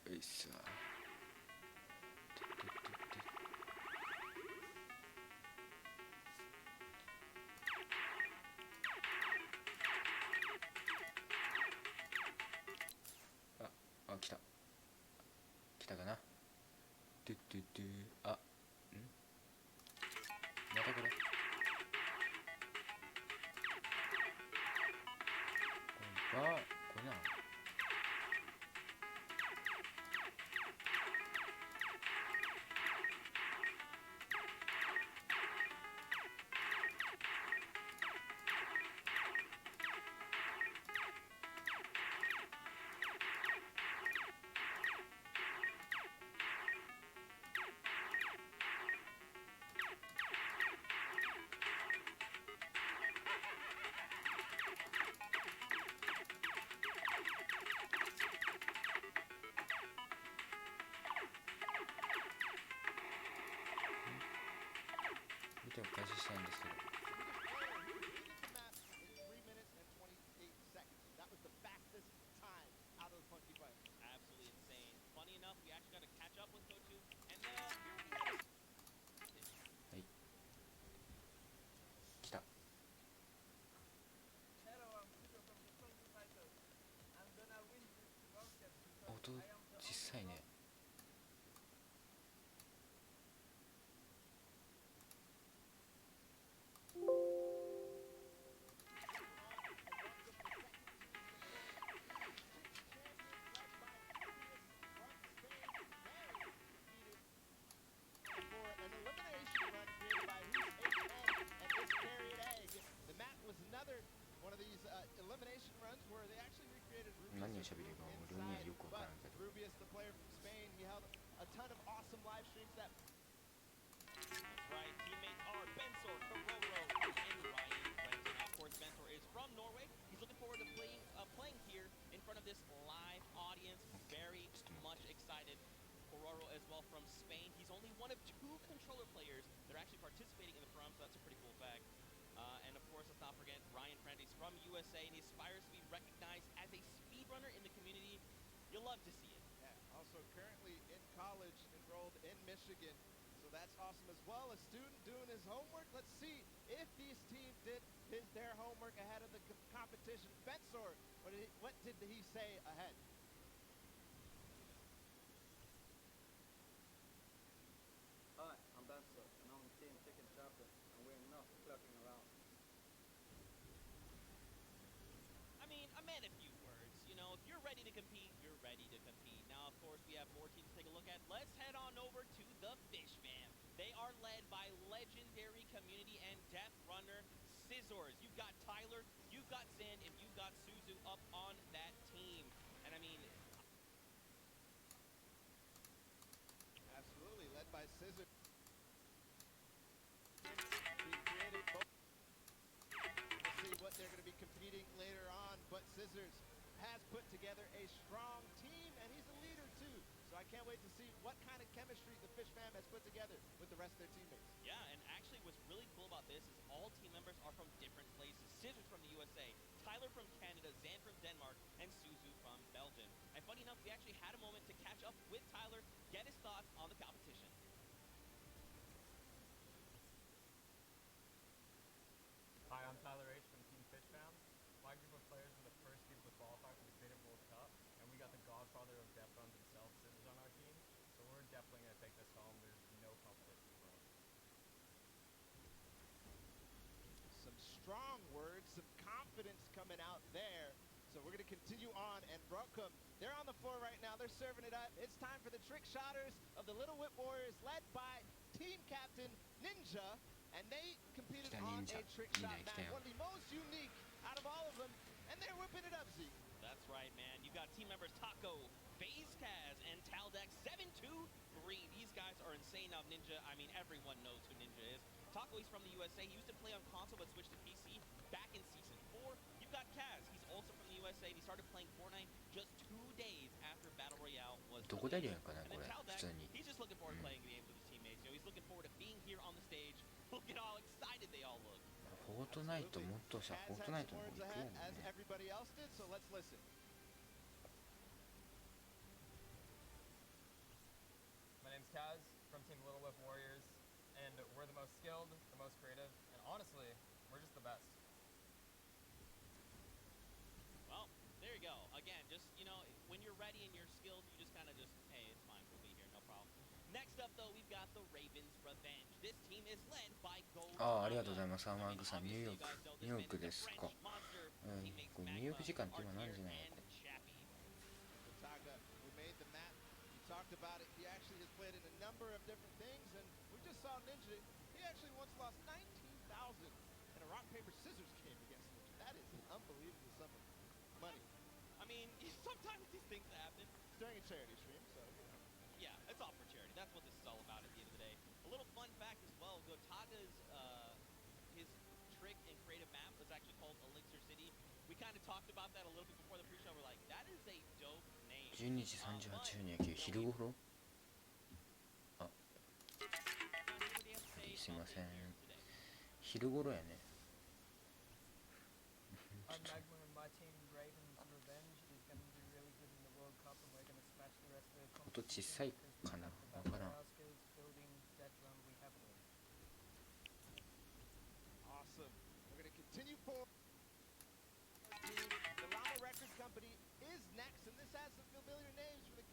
よいしょ。来た。来たかな。あ、またこれ。これな。開始したいんですけど。はい。来た。音小さいね。何をしゃべるか俺にはよくわからんけど。As well from Spain. He's only one of 2 controller players that are actually participating in the From, so that's a pretty cool fact. And of course, let's not forget Ryan Friend. He's from USA and he aspires to be recognized as a speedrunner in the community. You'll love to see it. Yeah, also currently in college, enrolled in Michigan. So that's awesome as well. A student doing his homework. Let's see if these teams did their homework ahead of the competition. Bensor, what did he say ahead? Hi, I'm Bensor, and I'm Team Chicken Chapter, and we're not clucking around. I mean, I meant a few words. You know, if you're ready to compete, you're ready to compete. Now, of course, we have more teams to take a look at. Let's head on over to the Fish Fam. They are led by legendary community and death runner Scissors. You've got Tyler, you've got Zen, and you've got Suzu up on that team. And I mean, absolutely led by Scissors. We'll see what they're going to be competing later on, but Scissors has put together a strong team, and he's a leader too. So I can't wait to see what kind of chemistry the Fish Fam has put together with the rest of their teammates. Yeah, and actually what's really cool about this is all team members are from different places. Scissors from the USA, Tyler from Canada, Zan from Denmark, and Suzu from Belgium. And funny enough, we actually had a moment to catch up with Tyler, get his thoughts on the competition. Hi, I'm Tyler H. from Team Fish Fam. My group of players were the first people to qualify for the Creative World Cup, and we got the godfather of death runs himself, Scissors, on our team. So we're definitely going to take this home. There's no competition for us. Some strong words, some confidence coming out there. So we're going to continue on, and Brockham, they're on the floor right now. They're serving it up. It's time for the trick shotters of the Little Whip Warriors, led by team captain Ninja, and they competed on a trick shot match, one of the most unique out of all of them, and they're whipping it up, Zeke. That's right, man. You got team members Taco, FaZe Kaz, and Taldex 723. These guys are insane. Now Ninja, I mean, everyone knows who Ninja is. Taco, he's from the USA. He used to play on console but switched to PC back in Season 4. You've got Kaz. He's also from the USA, and he started playing Fortnite just 2 days after Battle Royale was released. And then Taldex, he's just looking forward to playing games with his teammates. You know, he's looking forward to being here on the stage. Look at how excited they all look. フォートナイトもっとしたフォートナイトの方行くやんね。 As everybody else did, so let's listen. most skilled, the most creative, and honestly, we're just the best. Well, there you go. Again, just, when you're ready and you're skilled, you just kind of just, hey, it's fine, we'll be here, no problem. Next up, though, we've got the Ravens Revenge. This team is led by Gold. ありがとうございます。アーマーグさん、ニューヨークですか。これニューヨーク時間って今何時なのか。Taga, who made the map, he talked about it. He actually has played in a number of different things, and we just saw Ninja. He actually once lost 19,000 in a rock paper scissors game against Ninja. That is an unbelievable sum of money. I mean, sometimes these things happen. It's during a charity stream, so Yeah, it's all for charity. That's what this is all about at the end of the day. A little fun fact as well. Gotaga's his trick and creative map was actually called Elixir City. We kind of talked about that a little bit before the pre-show. We're like, that is a dope name. 12時38分に野球昼ごろ。あ、すいません。昼ごろやね。I'm Magma and my team Ravens Revenge is going to do really good in the World Cup and we're going to smash the rest of the 音小さいかな。わからん。 awesome. We're going to continue forward. The Llama Record Company is next, and this has some familiar names for the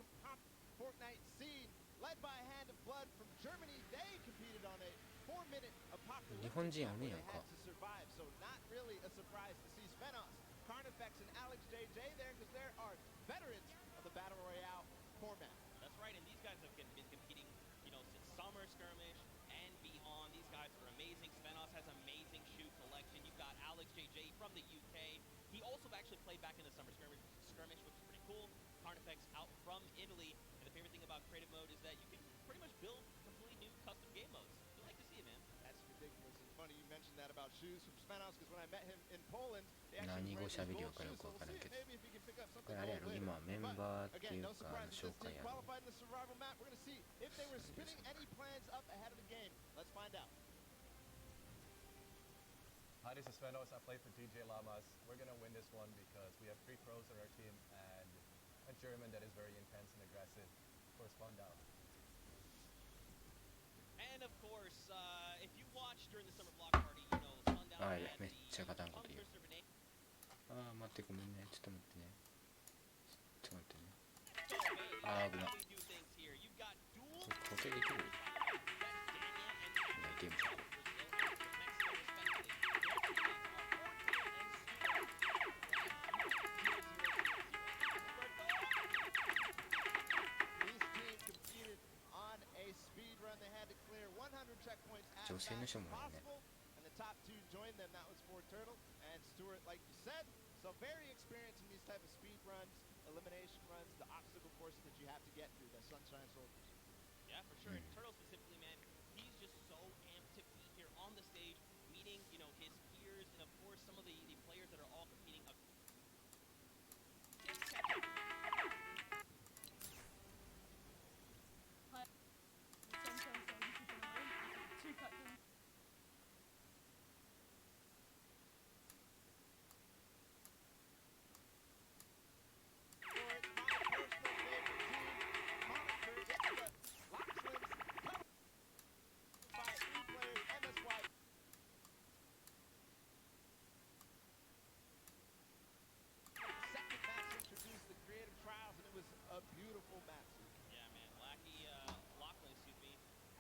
Fortnite scene. Led by a Hand of Blood from Germany, they competed on a 4-minute apocalypse. 日本人おるやんか。 to survive, so not really a surprise to see Svenos, Carnifex, and Alex JJ there, because there are veterans of the Battle Royale format. That's right, and these guys have been competing, since Summer Skirmish and beyond. These guys are amazing. Svenos has amazing shoe collection. You've got Alex JJ from the UK. He also actually played back in the Summer Skirmish, which is pretty cool. Carnifex out from Italy. And the favorite thing about creative mode is that you can pretty much build completely new custom game modes. You like to see it, man. That's ridiculous. It's funny you mentioned that about shoes from Svenos, because when I met him in Poland, they 何 actually 語 wear しゃべ these りよ gold かよ shoes. く So わ we'll からん see け if ど。 maybe if he can pick up こ something れあれや gold ろ later. 今メンバーってい Again, う no か surprise that 紹 this 介 team やろ。 qualified in the survival map. We're going to see if they were spinning any plans up ahead of the game. Let's find out. Hi, this is Svenos. I play for DJ Lamas. We're going to win this one because we have 3 pros on our team and a German that is very intense and aggressive. Of course, Spandau. And of course, if you watched during the summer block party, Sundown あ had れめっ the ちゃガタンこと言う。 Hunger Server name. ああ待ってごめんね。ちょっと待ってね。ちょっと待ってね。 So, baby, Ah, how good. we do things here. You've got dual これ固定できる？いやゲームじゃん。 These teams competed on a speed run. They had to clear 100 checkpoints as 女性の fast 人 as もいるね。 possible. And the top 2 joined them. That was for Turtle and Stewart, like you said. So very experienced in these type of speed runs, elimination runs, the obstacle courses that you have to get through, the Sunshine Soldiers. Yeah, for sure. And Turtle specifically, man, he's just so amped to be here on the stage, meeting, his peers, and of course some of the players that are all competing. A beautiful map. Yeah, man. Lachlan,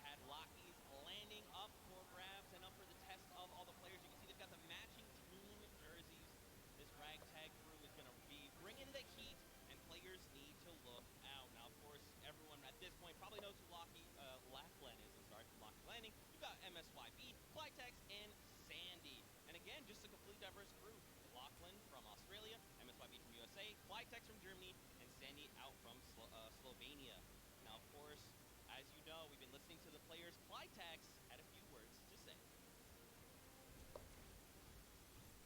had Lockies landing up for grabs and up for the test of all the players. You can see they've got the matching team jerseys. This ragtag crew is going to be bringing the heat, and players need to look out. Now, of course, everyone at this point probably knows who Lachlan is. I'm sorry, Lachlan Landing. You've got MSYB, Flytex, and Sandy. And again, just a completely diverse crew. Lachlan from Australia, MSYB from USA, Flytex from Germany, and Sandy out from Slovenia. Now, of course, as you know, we've been listening to the players. Flytex had a few words to say.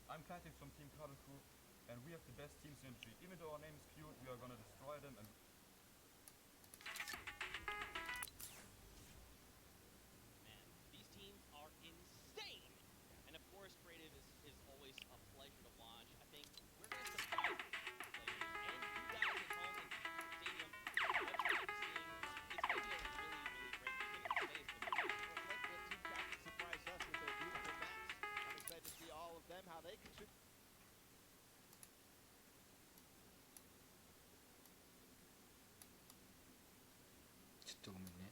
I'm Flytex from Team Carbon Crew, and we have the best team synergy. Even though our name is cute, we are gonna destroy them and Man, these teams are insane. And of course, creative is always a pleasure to watch. I think we're going to surprise the players and you guys at home in the stadium. It's going to be a really, really great weekend. Today is going to be Like the two captains of とごめんね。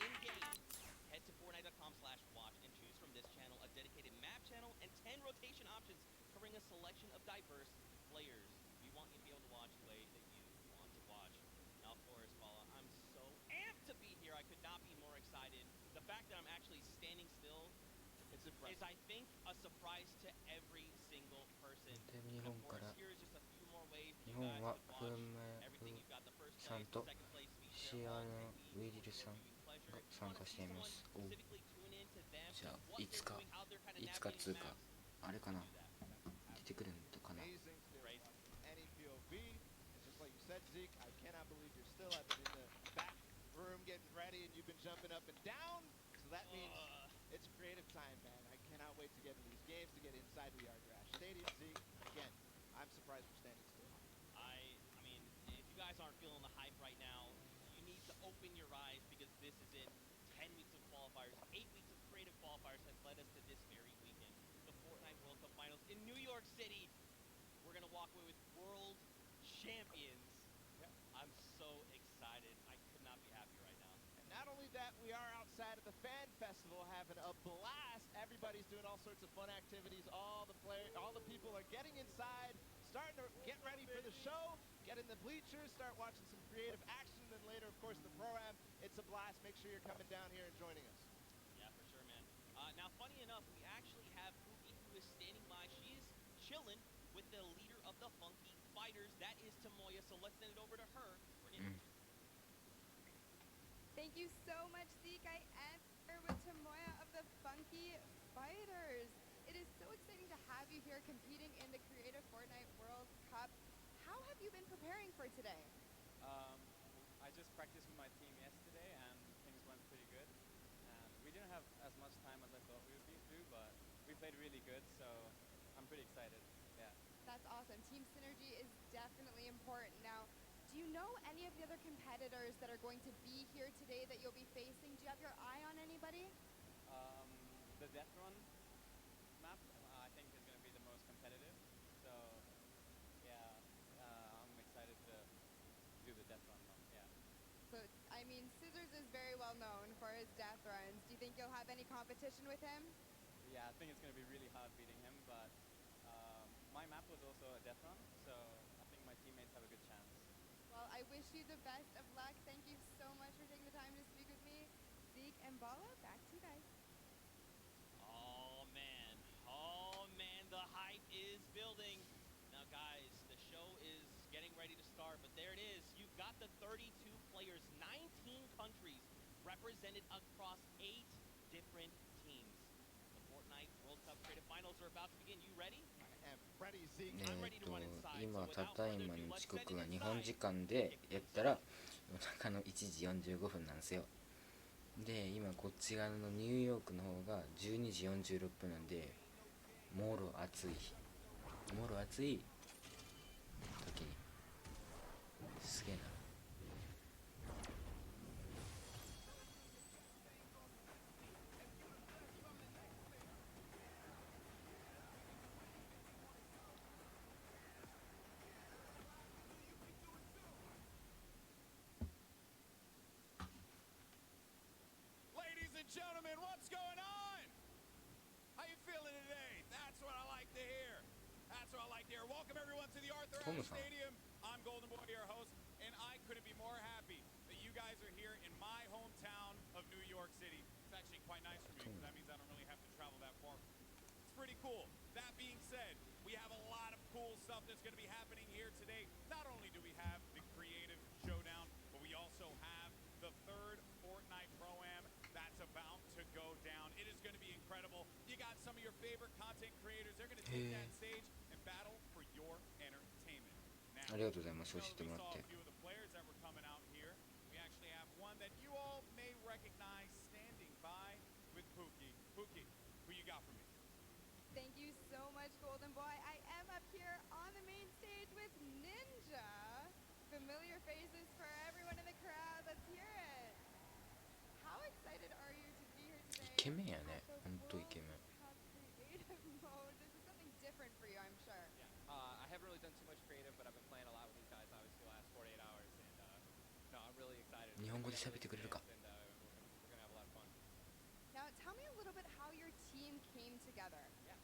In-game, head to Fortnite.com/watch and choose from this channel a dedicated map channel and 10 rotation options covering a selection of diverse players. We want you to be able to watch the way that you want to watch. Now, of course, Paula, I'm so amped to be here. I could not be more excited. The fact that I'm actually standing still It's is, impressive. I think, a surprise to every single person. で日 And 本 of か course, ら here is just a few more ways 日 you 本 guys は could フ watch ンメ everything. You've got the first さん place, と the second place シ feature, ア all の techniques ウィリ for ルさん your viewing pleasure. が If you 参 wanna 加 see していま someone す。お specifically tune in to them じゃあ and what い they're つか doing, how they're kind of いつか navigating つう the か maps, あれかな do that. 出てくるんかな。 Amazing to Great. watch any POV. And just like you said, Zeke, I cannot believe you're still up and in the back room getting ready, and you've been jumping up and down. So that means it's creative time, man. I cannot wait to get into these games, to get inside the Yardgrass Stadium, Zeke. Again, I'm surprised we're standing still. I mean, if you guys aren't feeling the hype right now, you need to open your eyes because this is it. 10 weeks of qualifiers, 8 weeks of creative qualifiers has led us to this very weekend. The Fortnite World Cup Finals in New York City. We're going to walk away with world champions. I'm so excited. I could not be happier right now. And not only that, we are outside of the fan festival having a blast. Everybody's doing all sorts of fun activities. All the people are getting inside, starting to get ready for the show, get in the bleachers, start watching some creative action, and then later, of course, the pro-am. It's a blast. Make sure you're coming down here and joining us. Yeah, for sure, man. Now, funny enough, we actually have Pookie who is standing by. She is chilling with the leader of the Funky Fighters. That is Tamoya, so let's send it over to her for an interview. Thank you so much, Zeke. I am here with Tamoya of the Funky Fighters. It is so exciting to have you here competing in the Creative Fortnite World Cup. How have you been preparing for today? I just practiced with my team yesterday and things went pretty good. And we didn't have as much time as I thought we would do, but we played really good, so I'm pretty excited. Yeah. That's awesome. Team synergy is definitely important. Now, do you know any of the other competitors that are going to be here today that you'll be facing? Do you have your eye on anybody? The Death Run map, I think, is going to be the most competitive. So, yeah, I'm excited to do the Death Run one. Yeah. So, I mean, Scissors is very well known for his death runs. Do you think you'll have any competition with him? Yeah, I think it's going to be really hard beating him, but my map was also a Death Run, so I think my teammates have a good chance. Well, I wish you the best of luck. Thank you so much for taking the time to speak with me. Zeke and Bala, back to you guys. Oh man, the hype is building. Now guys, the show is getting ready to start, but there it is. You've got the 32 players, 19 countries represented across 8 different teams. The Fortnite World Cup Creative Finals are about to begin. You ready? I am ready, Zeke. 今ただいまの時刻が日本時間でやったら夜中の1時45分なんですよ。で今こっち側のニューヨークの方が12時46分なんで、もろ暑い時にすげえな。Ladies and gentlemen, what's going on? How you feeling today? That's what I like to hear. Welcome everyone to the Arthur Ashe Stadium. I'm Golden Boy, your host, and I couldn't be more happy that you guys are here in my hometown of New York City. It's actually quite nice for me because that means I don't really have to travel that far. It's pretty cool. That being said, we have a lot of cool stuff that's going to be happening here today. Not only do we have the Creative Showdown, but we also have the third Fortnite Pro-Am that's about to go down. It is going to be incredible. You got some of your favorite content creators. They're going to take that stage and battle for your entertainment. Now, ありがとうございます。教えてもらって。 a few of the players that were coming out here. We actually have one that you all may recognize standing by with Pookie. Pookie, who you got for me? Thank you so much, Golden Boy. I am up here on the main stage with Ninja. Familiar faces for everyone in the crowd. Let's hear it. ケメンやね、ほんとイケメン。 Cup creative mode. This is something different for you, I'm sure. Yeah. I haven't really done too much creative, but I've been playing a lot with these guys obviously the last 48 hours, and no, I'm really excited. 日本語で喋ってくれるか。 And we're gonna have a lot of fun. Now, tell me a little bit how your team came together. Yeah.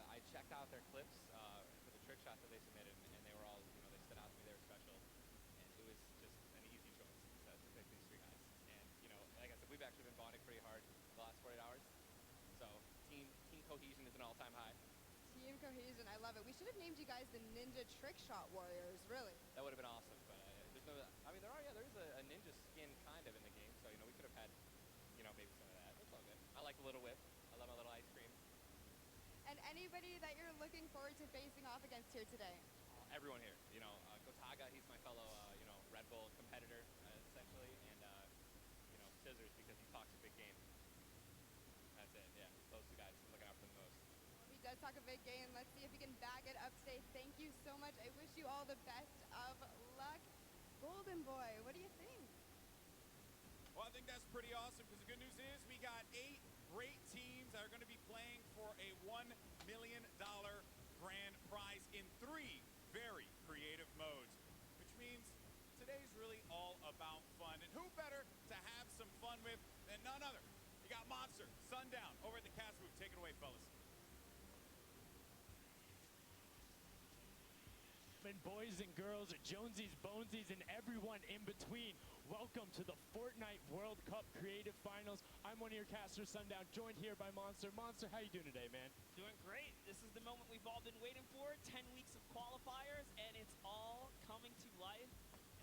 I checked out their clips for the trick shots that they submitted, and they were all, they stood out to me. They were special, and it was just an easy choice to pick these three guys. And like I said, we've actually been bonding pretty hard the last 48 hours. So team cohesion is an all-time high. Team cohesion, I love it. We should have named you guys the Ninja Trick Shot Warriors, really. That would have been awesome, but there's no. I mean, there is a ninja skin kind of in the game, so we could have had, maybe some of that. It's all good. I like the little whip. I love my little ice cream. And anybody that you're looking forward to facing off against here today? Everyone here, Gotaga, he's my fellow, Red Bull competitor, essentially, and Scissors because he talks a big game. That's it. Yeah, those two guys. I'm looking out for them the most. Well, he does talk a big game. Let's see if he can back it up today. Thank you so much. I wish you all the best of luck. Golden Boy, what do you think? Well, I think that's pretty awesome because the good news is we got 8 great teams that are going to be playing for a $1 million grand prize in 3 very creative modes, which means today's really all about fun. And who better to have some fun with than none other? You got Monster, Sundown over at the Cast booth. Take it away, fellas. And boys and girls, Jonesies, Bonesies, and everyone in between. Welcome to the Fortnite World Cup Creative Finals. I'm one of your casters, Sundown, joined here by Monster. Monster, how you doing today, man? Doing great. This is the moment we've all been waiting for. 10 weeks of qualifiers, and it's all coming to life.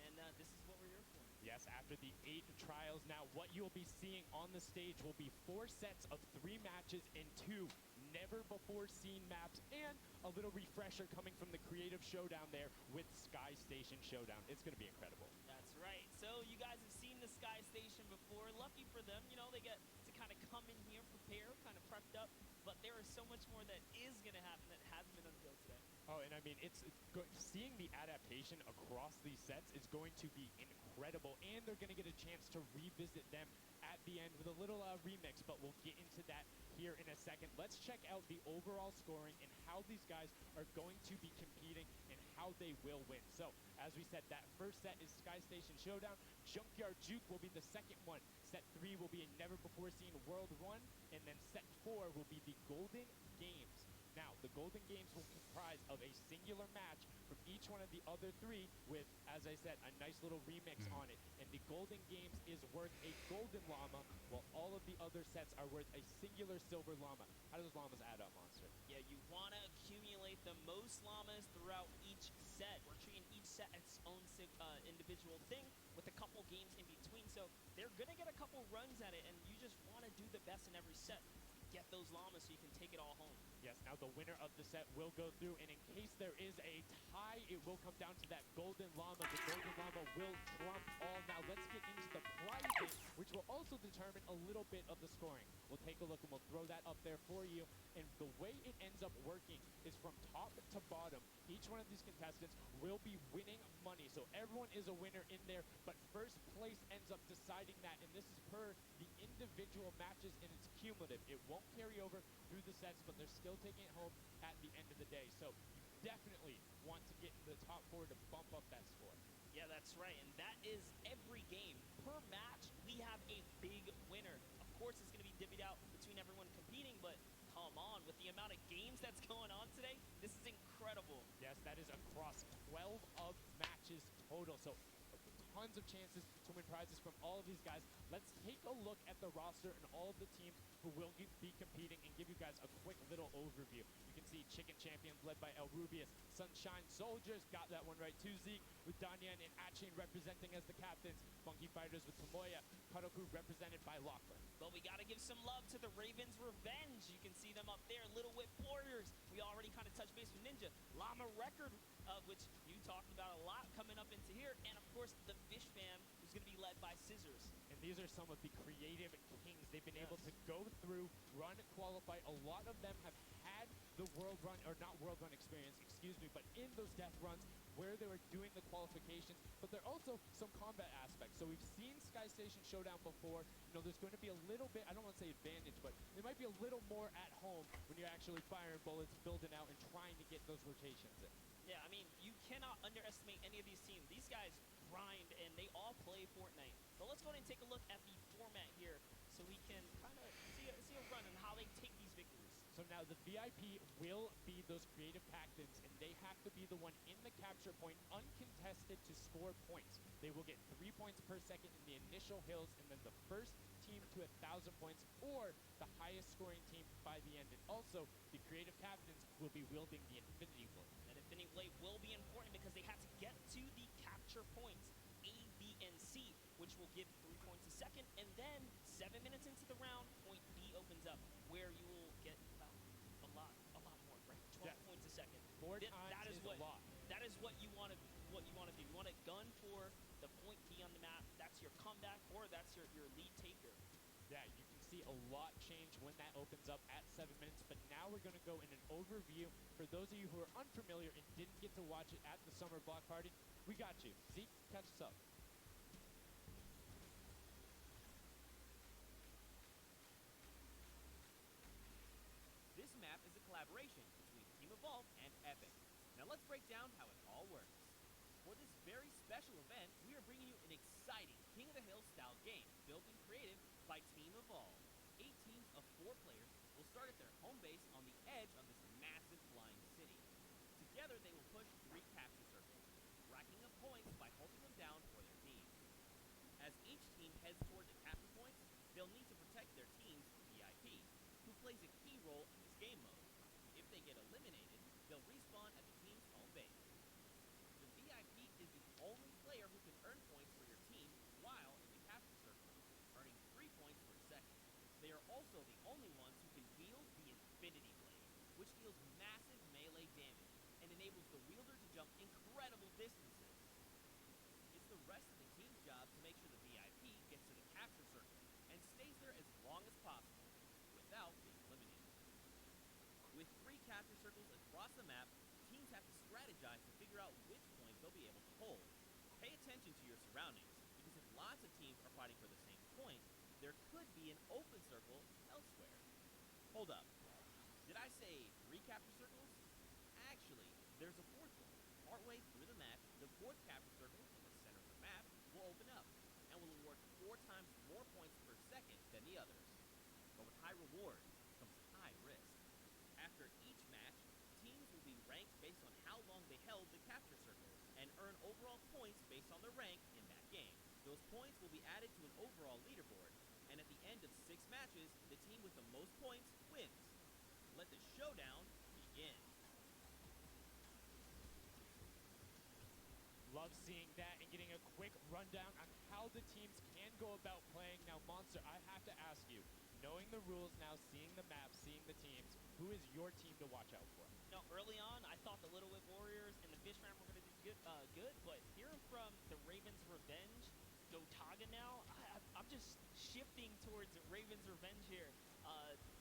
And this is what we're here for. Yes, after the 8 trials, now what you'll be seeing on the stage will be 4 sets of 3 matches and 2 never-before-seen maps, and a little refresher coming from the Creative Showdown there with Sky Station Showdown. It's going to be incredible. That's right. So you guys have seen the Sky Station before. Lucky for them, they get to kind of come in here, prepare, kind of prepped up. But there is so much more that is going to happen that hasn't been unveiled today. Oh, and I mean, seeing the adaptation across these sets is going to be incredible, and they're going to get a chance to revisit them at the end with a little remix, but we'll get into that here in a second. Let's check out the overall scoring and how these guys are going to be competing and how they will win. So, as we said, that first set is Sky Station Showdown. Junkyard Juke will be the second one. Set 3 will be a never-before-seen World Run, and then set 4 will be the Golden Games. Now, the Golden Games will comprise of a singular match from each one of the other 3 with, as I said, a nice little remix on it. And the Golden Games is worth a golden llama, while all of the other sets are worth a singular silver llama. How do those llamas add up, Monster? Yeah, you want to accumulate the most llamas throughout each set. We're treating each set as its own individual thing with a couple games in between. So they're going to get a couple runs at it, and you just want to do the best in every set. Get those llamas so you can take it all home. Yes, now the winner of the set will go through, and in case there is a tie, it will come down to that golden llama. The golden llama will trump all. Now let's get into the prizing, which will also determine a little bit of the scoring. We'll take a look and we'll throw that up there for you. And the way it ends up working is from top to bottom. Each one of these contestants will be winning money. So everyone is a winner in there, but first place ends up deciding that. And this is per the individual matches, and it's cumulative. It won't carry over through the sets, but they're still taking it home at the end of the day. So you definitely want to get in the top 4 to bump up that score. Yeah, that's right. And that is every game. Per match, we have a big winner. Of course, it's going to be divvied out between everyone competing, but come on, with the amount of games that's going on today, this is incredible. Yes, that is across 12 of matches total. So tons of chances to win prizes from all of these guys. Let's take a look at the roster and all of the teams who will be competing and give you guys a quick little overview. You can see Chicken Champions led by El Rubius, Sunshine Soldiers, got that one right, 2 Zeke with Danyan and Achin representing as the captains, Funky Fighters with Tomoya, Kadoku represented by Lachlan. But we got to give some love to the Ravens Revenge. You can see them up there, Little Whip Warriors. We already kind of touched base with Ninja. Llama Record, which you talked about a lot coming up into here. And of course, the Fish Fam, who's going to be led by Scissors. And these are some of the creative kings. They've been able to go through, run, qualify. A lot of them have had the World Run, or not World Run experience, excuse me, but in those death runs, where they were doing the qualifications, but there are also some combat aspects. So we've seen Sky Station Showdown before. You know, there's going to be a little bit, I don't want to say advantage, but there might be a little more at home when you're actually firing bullets, building out, and trying to get those rotations in. Yeah, I mean, you cannot underestimate any of these teams. These guys grind, and they all play Fortnite. But let's go ahead and take a look at the format here so we can kind of see a run and how they take these victories. So now the VIP will be those creative captains, and they have to be the one in the capture point, uncontested, to score points. They will get 3 points per second in the initial hills, and then the first team to 1,000 points, or the highest scoring team by the end. And also, the creative captains will be wielding the Infinity Blade. That Infinity Blade will be important because they have to get to the capture points, A, B, and C, which will give 3 points a second, and then 7 minutes into the round, point B opens up, where you will get a lot more, right? 12 points a second. 4 times that is a lot. That is what you want to do. You want to gun for the point B on the map. That's your comeback, or that's your lead taker. Yeah, you can see a lot change when that opens up at 7 minutes, but now we're going to go in an overview. For those of you who are unfamiliar and didn't get to watch it at the summer block party, we got you. Zeke, catch us up. This map is a collaboration between Team Evolve and Epic. Now let's break down how it all works. For this very special event, we are bringing you an exciting King of the Hill style game built and created by Team Evolve. 8 teams of 4 players will start at their home base on the edge of this massive flying city. Together they will push 3 capture circles, racking up points by holding them down for their team. As each team heads toward the capture points, they'll need to protect their team's VIP, who plays a key role in this game mode. If they get eliminated, they'll respawn at the team's home base. The VIP is the only player who can earn points for your team while in the capture circle, earning 3 points per second. They are also the only ones who can wield the Infinity Blade, which deals massive melee damage and enables the wielder to jump incredible distances. It's the rest of the team's job to make sure the VIP gets to the capture circle and stays there as long as possible without being eliminated. With 3 capture circles across the map, teams have to strategize to figure out which points they'll be able to hold. Pay attention to your surroundings, because if lots of teams are fighting for the same point, there could be an open circle elsewhere. Hold up. Did I say 3 capture circles? Actually, there's a 4th one. Partway through the match, the 4th capture circle in the center of the map will open up and will award 4 times more points per second than the others. But with high rewards comes high risk. After each match, teams will be ranked based on how long they held the capture circle and earn overall points based on their rank in that game. Those points will be added to an overall leaderboard, and at the end of 6 matches, the team with the most points wins. Let the showdown begin. Love seeing that and getting a quick rundown on how the teams can go about playing. Now, Monster, I have to ask you, knowing the rules now, seeing the map, seeing the teams, who is your team to watch out for? Now, early on, I thought the Little Whip Warriors and the Fish Ram were going to do good, but hearing from the Ravens Revenge, Gotaga now, I'm just shifting towards Ravens Revenge here.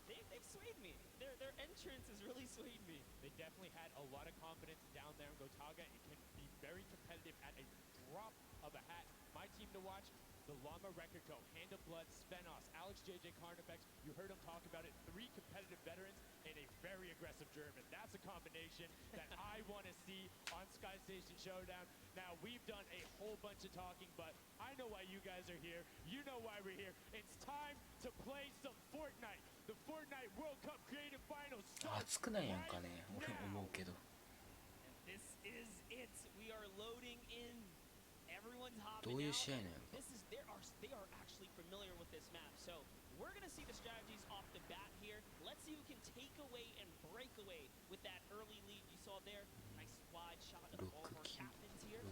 They've swayed me. Their entrance has really swayed me. They definitely had a lot of confidence down there in Gotaga. It can be very competitive at a drop of a hat. My team to watch, the Llama Record Co., Hand of Blood, Spenos, Alex JJ Carnifex. You heard him talk about it. 3 competitive veterans and a very aggressive German. That's a combination that I want to see on Sky Station Showdown. Now, we've done a whole bunch of talking, but I know why you guys are here. You know why we're here. It's time to play some Fortnite. The Fortnite World Cup Creative Finals start 熱くないやんかね、俺思うけど。 This is it. We are loading in. Everyone's ど hopping ういう out. 試合なんやんか。 They are actually familiar with this map, so we're gonna see the strategies off the bat here. Let's see who can take away and break away with that early lead you saw there. Nice wide shot of all of our captains here.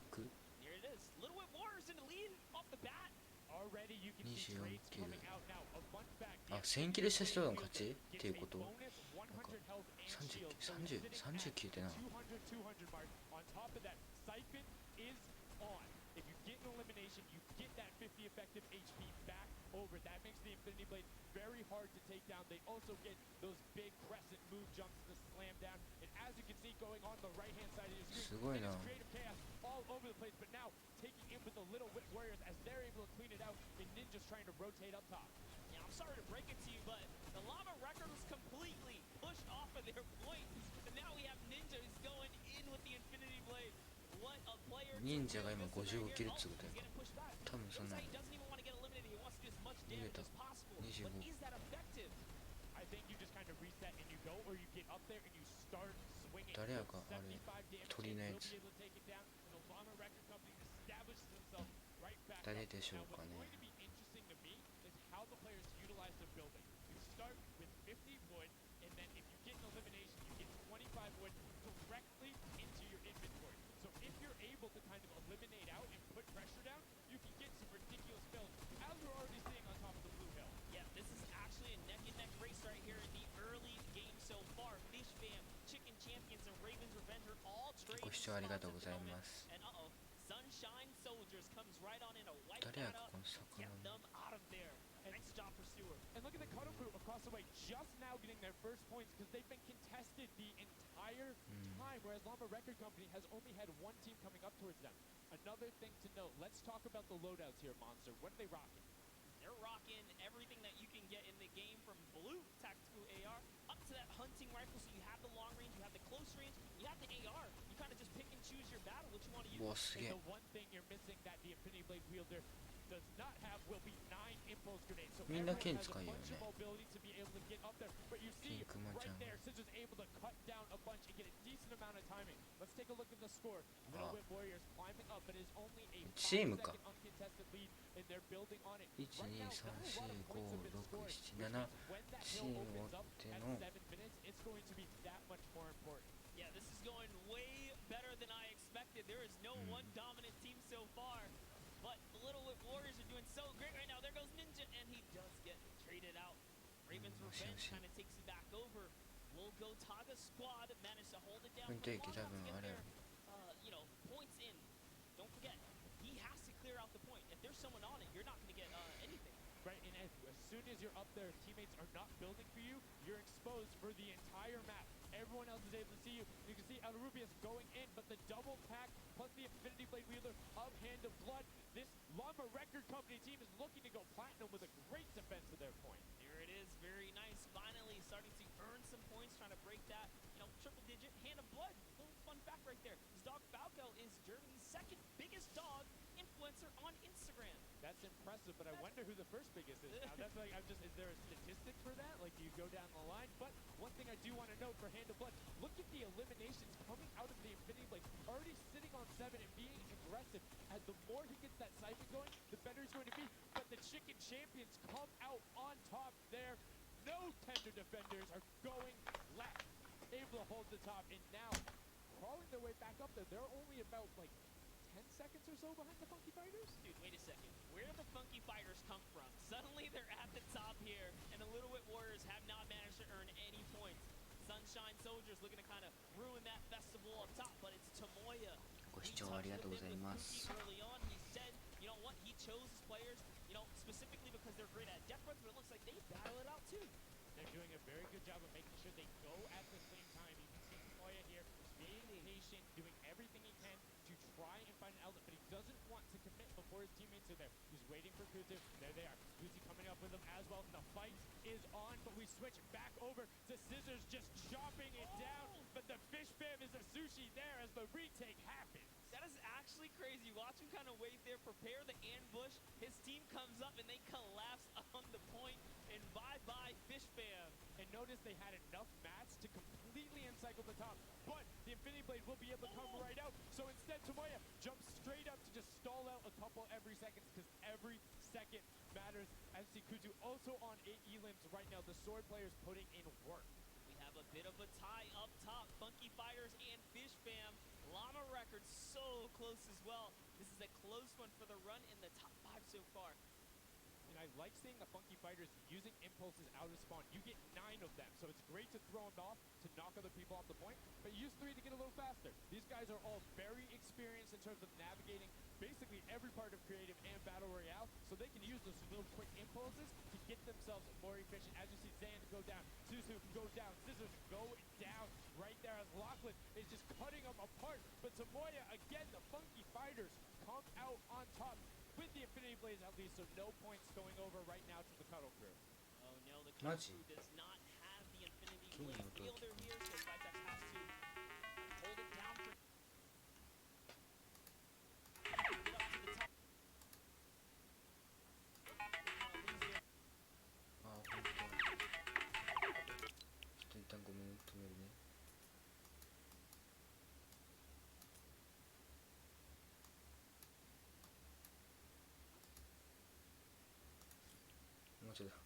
Here it is. Little Whip Warriors in the lead off the bat. Already you can see trades coming out now. A fun fact. あ、1000キルした人の勝ちっていうこと？なんか39ってな。 200 mark. On top of that, Siphon is on. If you get an elimination, you get that 50 effective HP back over. That makes the Infinity Blade very hard to take down. They also get those big crescent move jumps to slam down. And as you can see going on the right-hand side of your screen, it is creative chaos all over the place. But now taking in with the Little Whip Warriors as they're able to clean it out, and Ninja's trying to rotate up top. Yeah, I'm sorry to break it to you, but the Llama record was completely pushed off of their points. And now we have Ninja who's going in with the Infinity Blade. What a player. 忍者が今55キルってことや He's getting pushed back. 多分そんな He doesn't even want to get eliminated. He wants to do as much damage as possible. But is that effective? I think you just kind of reset and you go, or you get up there and you start swinging. 誰やかあれ鳥のやつ He'll be able to take it down, and the Llama Record Company establishes himself right back 誰 up. でしょ Now, うか what's ね going to be interesting to me is how the players utilize their building. You start with 50 wood, and then if you get an elimination, you get 25 wood directly into your inventory. So if you're able to kind of eliminate out and put pressure down, you can get some ridiculous builds, as we're already seeing on top of the blue hill. Yeah, this is actually a neck-and-neck race right here in the early game so far. Fish Fam, Chicken Champions, and Raven's Revenge are all trading ご視聴ありがとうござい spots at the ま moment. す And Sunshine Soldiers comes right on in to wipe 誰や that か up, この魚 get them out of there. Nice job for Stewart. And look at the Cuddle Crew across the way, just now getting their first points because they've been contested the entire time, whereas Llama Record Company has only had one team coming up towards them. Another thing to note, let's talk about the loadouts here, Monster. What are they rocking? They're rocking everything that you can get in the game, from blue tactical AR up to that hunting rifle. So you have the long range, you have the close range, you have the AR. You kind of just pick and choose your battle, what you want to use. うわすげえ And the one thing you're missing that the Infinity Blade wielder does not have will be 9 impulse grenades. So みんな everyone 剣 has 使 a うよ bunch ね of mobility to be able to get up there. But you see ピンクマちゃ right ん there, Scissors able to cut down a bunch and get a decent amount of timing. Let's take a look at the score. Little Whip Warriors climbing up, but is only a チームか 5-second uncontested lead, and they're building on it. 1 Right 2 now, 3 not a lot of 4 points have 5 been 6 scored, 7 which 7 means when that チ hill ームお opens っ up て at の 7 minutes, it's going to be that much more important. Yeah, this is going way better than I expected. There is no one dominant team so far. But the Little Whip Warriors are doing so great right now. There goes Ninja, and he does get traded out. Raven's Revenge kind of takes it back over. Will go Taga squad, managed to hold it down. Fortnte for多 long 分 enough to あれ get their, points in. Don't forget, he has to clear out the point. If there's someone on it, you're not going to get anything. Right, and as soon as you're up there, teammates are not building for you, you're exposed for the entire map. Everyone else is able to see you. You can see El Rubius going in, but the double pack plus the Infinity Blade wielder of Hand of Blood. This Llama Record Company team is looking to go platinum with a great defense of their point. Here it is, very nice. Finally starting to earn some points, trying to break that, triple digit. Hand of Blood, little fun fact right there. His dog Falco is Germany's second biggest dog influencer on Instagram. That's impressive, but I wonder who the first biggest is now. That's like, is there a statistic for that? Like, do you go down the line? But one thing I do want to note for Hand of Blood, look at the eliminations coming out of the Infinity Blade. Already sitting on 7 and being aggressive. And the more he gets that siphon going, the better he's going to be. But the Chicken Champions come out on top there. No tender defenders are going left. Able to hold the top, and now crawling their way back up there. They're only about, 10 seconds or so behind the Funky Fighters? Dude, wait a second. Where did the Funky Fighters come from? Suddenly they're at the top here, and the Little Whip Warriors have not managed to earn any points. Sunshine Soldiers looking to kind of ruin that festival up top, but it's Tomoya. ご視聴ありがとうございます Early on, he said, you know what, he chose his players, specifically because they're great at death runs, but it looks like they battle it out too. They're doing a very good job of making sure they go at the same time. You can see Tomoya here being patient, doing everything he can to try and find an outlet, but he doesn't want to commit before his teammates are there. He's waiting for Kuzu. There they are. Kuzu coming up with him as well. The fight is on, but we switch back over to Scissors just chopping it down. But the Fish Fam is a sushi there as the retake happens. That is actually crazy. Watch him kind of wait there, prepare the ambush. His team comes up and they collapse on the point. And bye-bye, Fish Fam. And notice they had enough mats to completely encircle the top. But the Infinity Blade will be able to come right out. So instead, Tomoya jumps straight up to just stall out a couple every second because every second matters. As Kuzu also on 8 elims right now. The sword players putting in work. We have a bit of a tie up top. Funky Fighters and Fish Fam. Llama Records so close as well. This is a close one for the run in the top 5 so far. And I like seeing the Funky Fighters using impulses out of spawn. You get 9 of them, so it's great to throw them off to knock other people off the point, but use 3 to get a little faster. These guys are all very experienced in terms of navigating basically every part of creative and battle royale, so they can use those little quick impulses to get themselves more efficient. As you see Zand go down, Suzu go down, Scissors go down right there as Lachlan is just cutting them apart. But Tomoya, again, the funky fighters come out on top with the Infinity Blaze at least, so no points going over right now to the Cuddle Crew. Oh no, the Cuddle Crew does not have the Infinity King Blaze of fielder here, so Vitex has to hold it down for get off to the top. ああ、ほんとだ。ちょっと一旦ごめんね、止めるね。もうちょっとだ。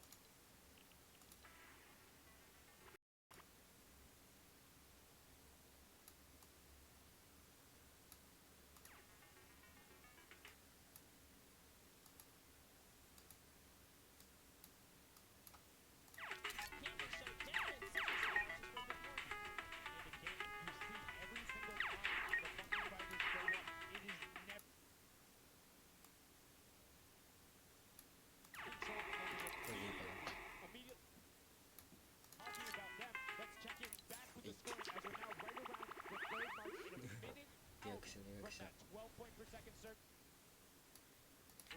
12 point per second serve.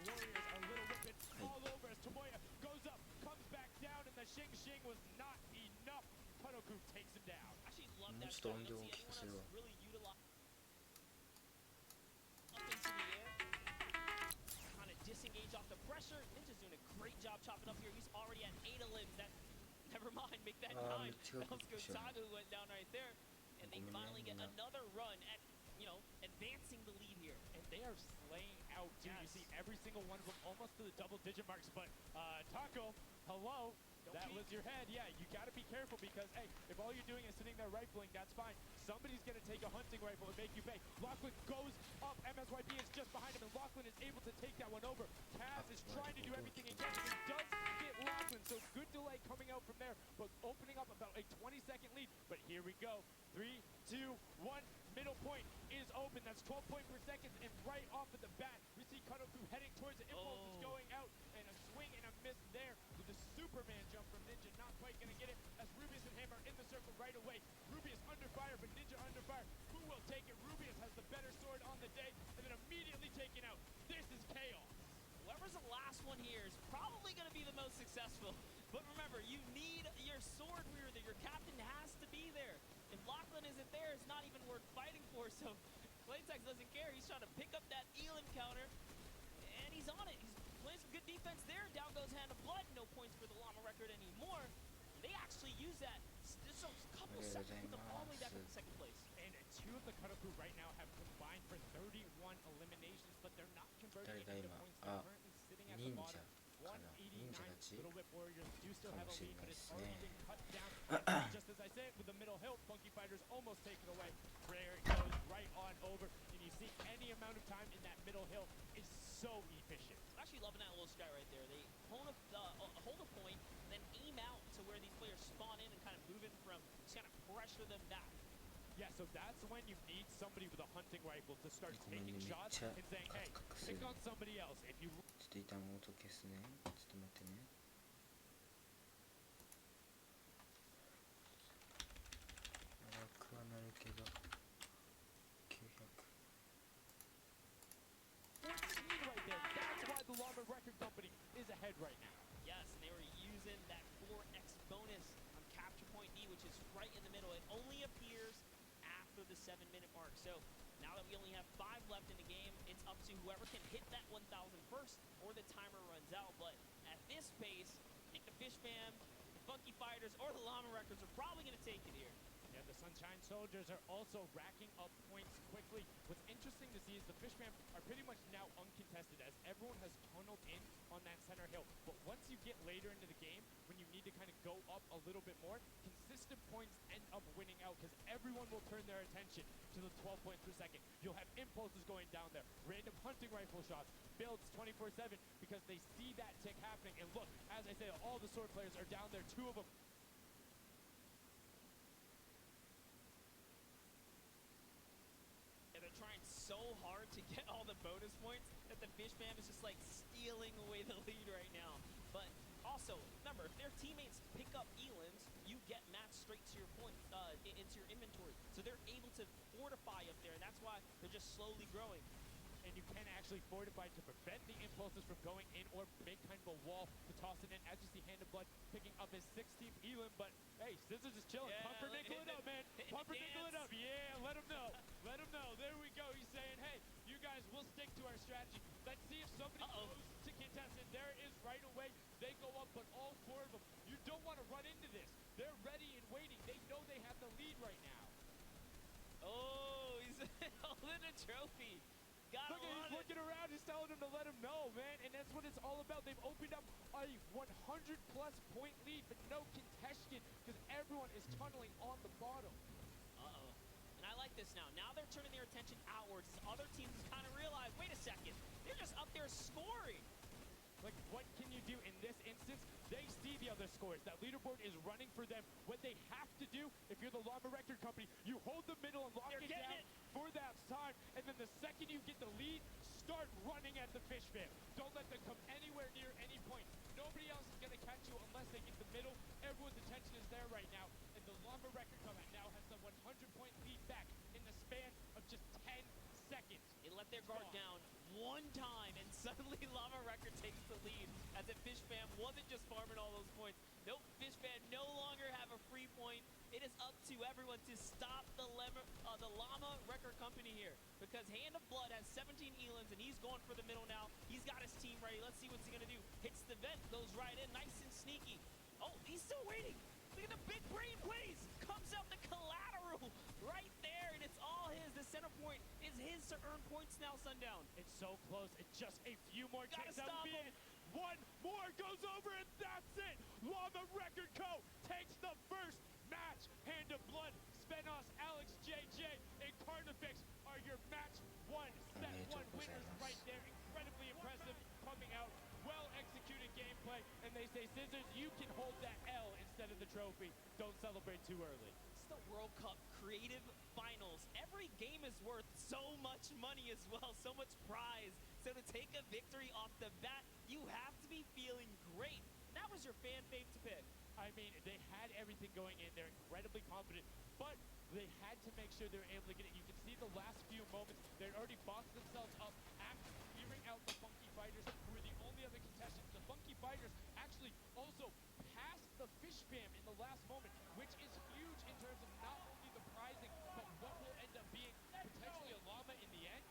Warriors are a little whipping all over as Tomoya goes up, comes back down, and the Shing Shing was not enough. Kudoku takes him down. Actually loveもう that ちょっと shot. 音量を Let's 聞 see かせ anyone るわ else really utilize up into the air. Trying to disengage off the pressure. Ninja's doing a great job chopping up here. He's already at 8 limbs. That never mind, make that 9. Tagu went down right there. And they finally get another run at, advancing the lead here. And they are slaying out too. You see every single one of them almost to the double-digit marks. But Taco, hello. That was your head. Yeah, you got to be careful because, hey, if all you're doing is sitting there rifling, that's fine. Somebody's going to take a hunting rifle and make you pay. Lachlan goes up. MSYP is just behind him, and Lachlan is able to take that one over. Kaz is trying to do everything he can, and he does get Lachlan. So good delay coming out from there, but opening up about a 20-second lead. But here we go. 3, 2, 1. Middle point is open. That's 12 points per second, and right off of the bat, we see Kudoku heading towards the impulse. Is going out, and a swing and a miss there with the Superman jump from Ninja. Not quite going to get it as Rubius and Hammer in the circle right away. Rubius under fire, but Ninja under fire. Who will take it? Rubius has the better sword on the day, and then immediately taken out. This is chaos. Whoever's the last one here is probably going to be the most successful. But remember, you need your sword wielder. Your captain has to be there. If Lachlan isn't there, it's not even worth fighting for. So Claytex doesn't care. He's trying to pick up that Elam counter, and he's on it. He's playing some good defense there. Down goes Hand of Blood. No points for the Llama record anymore. They actually use that. Just a couple seconds with them all the way back in second place. And two of the Kudoku right now have combined for 31 eliminations, but they're not converting it into points. They're currently sitting at the bottom. 189. Little Whip Warriors do still have a lead, but it's already been cut down. Just as I said, with the middle hill, Funky Fighters almost taken away. There it goes right on over, and you see any amount of time in that middle hill is so efficient. I'm actually loving that little sky right there. They hold a point, then aim out to where these players spawn in and kind of move in from, just kind of pressure them back. Yeah, so that's when you need somebody with a hunting rifle to start taking shots and saying, hey, pick on somebody else. If you ちょっと一旦音消すね。ちょっと待ってね。長くはなるけど900。right there. That's why the Llama Record Company is ahead right now. Yes, and they were using that 4x bonus on capture point D, which is right in the middle. It only appears after the 7-minute mark. So now that we only have 5 left in the game, it's up to whoever can hit that 1,000 first or the timer runs out. But at this pace, I think the Fish Fam, the Funky Fighters, or the Llama Records are probably going to take it here. Yeah, the Sunshine Soldiers are also racking up points quickly. What's interesting to see is the Fish Fam are pretty much now uncontested as everyone has tunneled in on that center hill. But once you get later into the game, when you need to kind of go up a little bit more, consistent points end up winning out because everyone will turn their attention to the 12 points per second. You'll have impulses going down there, random hunting rifle shots, builds 24/7 because they see that tick happening. And look, as I say, all the sword players are down there, 2 of them. They're trying so hard to get all the bonus points that the Fish Fam is just like stealing away the lead points into your inventory. So they're able to fortify up there, and that's why they're just slowly growing. And you can actually fortify to prevent the impulses from going in or make kind of a wall to toss it in. As you see, Hand of Blood picking up his 16th Elam, but hey, Scissors is chilling. Yeah, Pumpernickel it up, man. Pumpernickel it up. Yeah, let him know. Let him know. There we go. He's saying, hey, you guys will stick to our strategy. Let's see if somebody goes to contest, and there it is right away. They go up, but all four of them, you don't want to run into this. They're ready and waiting. They know they have the lead right now. Oh, he's holding a trophy. Look, he's looking around, he's telling them to let him know, man, and that's what it's all about. They've opened up a 100-plus point lead, but no contestation because everyone is tunneling on the bottom. Uh-oh. And I like this now. Now they're turning their attention outwards. Other teams kind of realize, wait a second, they're just up there scoring. Like, what can you do in this instance? They see the other scores. That leaderboard is running for them. What they have to do, if you're the Llama Record Company, you hold the middle and lock it down for that time. And then the second you get the lead, start running at the fish fam. Don't let them come anywhere near any point. Nobody else is going to catch you unless they get the middle. Everyone's attention is there right now. And the Llama Record Company now has the 100-point lead back in the span of just 10 seconds. They let their guard down one time, and suddenly Llama Record takes the lead as if Fish Fam wasn't just farming all those points. Nope, Fish Fam no longer have a free point. It is up to everyone to stop the Llama Record Company here because Hand of Blood has 17 Elans, and he's going for the middle now. He's got his team ready. Let's see what's he going to do. Hits the vent, goes right in, nice and sneaky. Oh, he's still waiting. Look at the big brain plays. Comes out the collateral right there, and it's all his. The center point is his to earn points now, Sundown. It's so close. It's just a few more Gotta ticks. That stop would be him. it. One more goes over, and that's it. Llama Record Co. takes the first match. Hand of Blood, Spenos, Alex, JJ, and Carnifex are your match one, set one winners right there. Incredibly impressive coming out. Well-executed gameplay, and they say, Scissors, you can hold that L instead of the trophy. Don't celebrate too early. It's the World Cup Creative Finals. Every game is worth so much money as well, so much prize. So to take a victory off the bat, you have to be feeling great. And that was your fan fave to pick. I mean, they had everything going in. They're incredibly confident, but they had to make sure they were able to get it. You can see the last few moments. They'd already boxed themselves up after clearing out the Funky Fighters, who were the only other contestants. The Funky Fighters actually also passed the Fish Fam in the last moment, which is huge in terms of not only the prizing, but what will end up being potentially a llama in the end.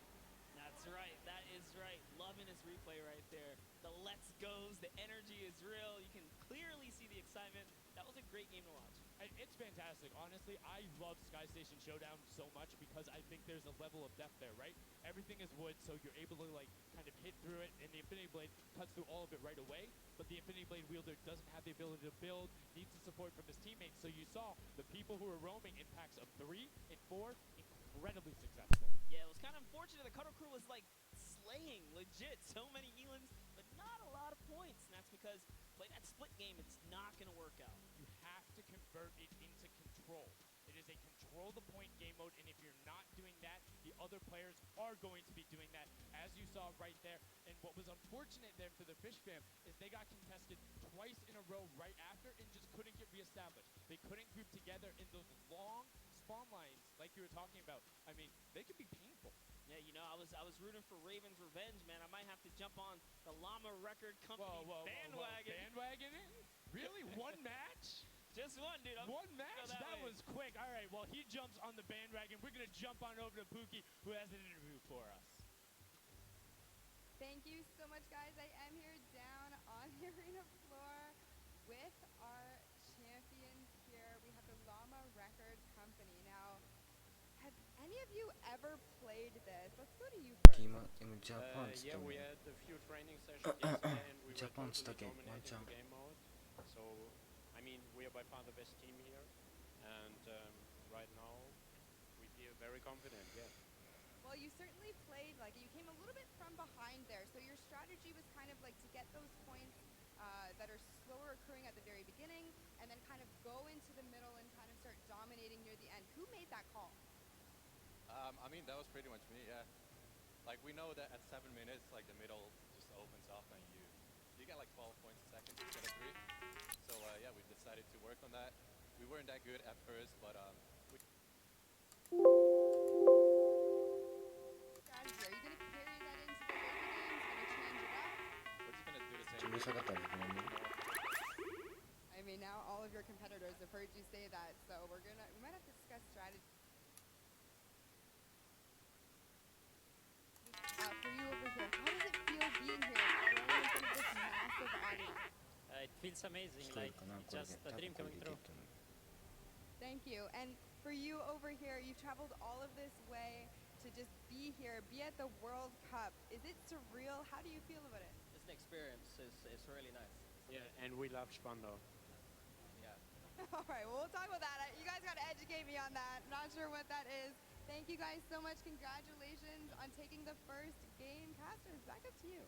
That's right. That is right. Loving his replay right there. The let's goes, the energy is real. You can clearly see the excitement. That was a great game to watch. It's fantastic. Honestly, I love Sky Station Showdown so much because I think there's a level of depth there, right? Everything is wood, so you're able to, like, kind of hit through it, and the Infinity Blade cuts through all of it right away, but the Infinity Blade wielder doesn't have the ability to build, needs the support from his teammates, so you saw the people who were roaming in packs of 3 and 4, incredibly successful. Yeah, it was kind of unfortunate. The Cutter Crew was, like, slaying, legit, so many Elans, but not a lot of points, and that's because play that split game, it's not going to work out. You have to convert it into control. It is a control the point game mode, and if you're not doing that, the other players are going to be doing that, as you saw right there. And what was unfortunate there for the Fish Fam is they got contested twice in a row right after and just couldn't get reestablished. They couldn't group together in those long spawn lines like you were talking about. I mean, they can be painful. Yeah, you know, I was rooting for Raven's revenge, man. I might have to jump on the Llama Record Company bandwagon. Bandwagon it? Really? One match? Just one, dude. One match? That way. was quick. All right, well, he jumps on the bandwagon. We're going to jump on over to Pookie, who has an interview for us. Thank you so much, guys. I am here down on the arena floor with our champions here. We have the Llama Record Company. Now, have any of you ever played this? Let's go to you first. 今ジャパンつったの Yeah, we had a few training sessions yesterday, and we were Japan totally stuck in dominating one jump. the game mode. So, I mean, we are by far the best team here, and right now we feel very confident. Yeah. Well, you certainly played, like, you came a little bit from behind there, so your strategy was kind of like to get those points that are slower occurring at the very beginning, and then kind of go into the middle and kind of start dominating near the end. Who made that call? I mean, that was pretty much me, yeah. Like, we know that at 7 minutes, like, the middle just opens up and you get like 12 points a second to get a 3. So, yeah, we decided to work on that. we weren't that good at first, but we Strategy. Are you going to carry that into the later games? Going to change it up? we're just gonna do the ちょ same. うるさかったらごめんね。 I mean, now all of your competitors have heard you say that, so we might have to discuss strategy. For you over here, how does it feel being here, playing in front of this massive audience? It feels amazing, 聞こえ like るかなこれ just で。 a 多 dream 分これ coming でいけ true. ると思う。 Thank you. And for you over here, you've traveled all of this way to just be here, be at the World Cup. Is it surreal? How do you feel about it? It's an experience. It's really nice. Yeah, and we love Spando. Yeah. All right, well, we'll talk about that. You guys got to educate me on that. Not sure what that is. Thank you guys so much. Congratulations on taking the first game. Casters, back up to you.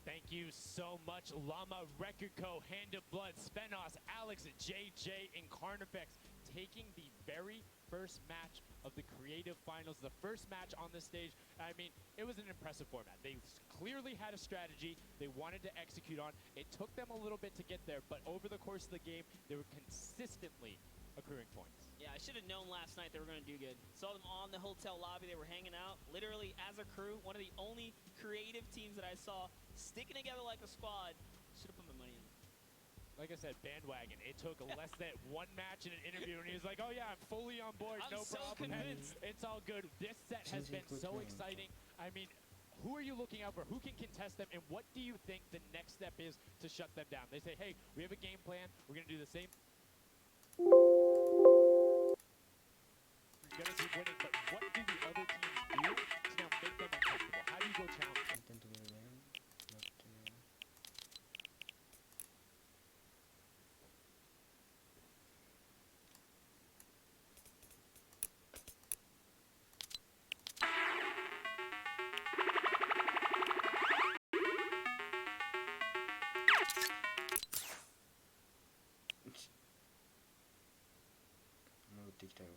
Thank you so much, Llama, Record Co., Hand of Blood, Spenos, Alex, JJ, and Carnifex taking the very first match of the Creative Finals, the first match on the stage. I mean, it was an impressive format. They clearly had a strategy they wanted to execute on. It took them a little bit to get there, but over the course of the game, they were consistently accruing points. Yeah, I should have known last night they were going to do good. Saw them on the hotel lobby. They were hanging out, literally as a crew. One of the only creative teams that I saw sticking together like a squad. Should have put my money in. Like I said, bandwagon. It took less than one match in an interview, and he was like, oh yeah, I'm fully on board, I'm no so problem. convinced. It's all good. This set has been so exciting. I mean, who are you looking out for? Who can contest them? And what do you think the next step is to shut them down? They say, hey, we have a game plan. We're going to do the same. You're going to keep winning, but what do the other teams do to now make them uncomfortable? How do you go challenge them? 点止めるね。待ってね。戻ってきたよ。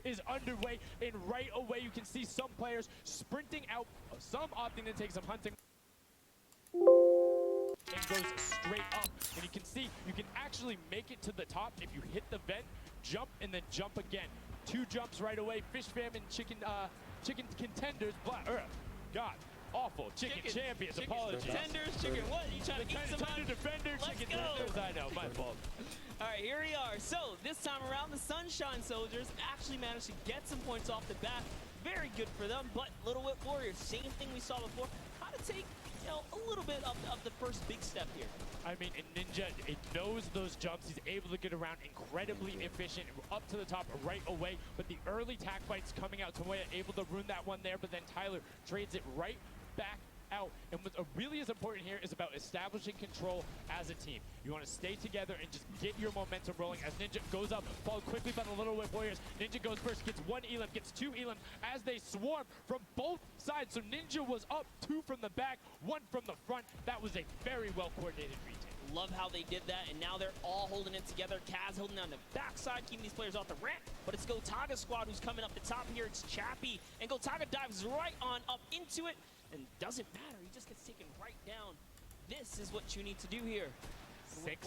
Is underway, and right away you can see some players sprinting out, some opting to take some hunting and goes straight up. And you can see you can actually make it to the top if you hit the vent, jump, and then jump again. 2 jumps right away. Fish famine, chicken contenders, God, awful. Chicken champions, apologies. Contenders, chicken what? You trying to eat some Contender, defender, Let's chicken go. defenders. I know, my fault. All right, here we are. So this time around, the Sunshine Soldiers actually managed to get some points off the bat. Very good for them, but Little Whip Warriors, same thing we saw before. How to take, a little bit of the first big step here. I mean, and Ninja, it knows those jumps. He's able to get around incredibly efficient, up to the top right away. But the early tack fights coming out, Tomoya able to ruin that one there, but then Tyler trades it right back out. And what's really is important here is about establishing control as a team. You want to stay together and just get your momentum rolling as Ninja goes up, followed quickly by the Little Whip Warriors. Ninja goes first, gets 1 elim, gets 2 elim as they swarm from both sides. So Ninja was up 2 from the back, 1 from the front. That was a very well coordinated retake. Love how they did that, and now they're all holding it together. Kaz holding down the backside, keeping these players off the ramp. But it's Gotaga squad who's coming up the top here. It's Chappie, and Gotaga dives right on up into it, and doesn't matter. He just gets taken right down. This is what you need to do here. 6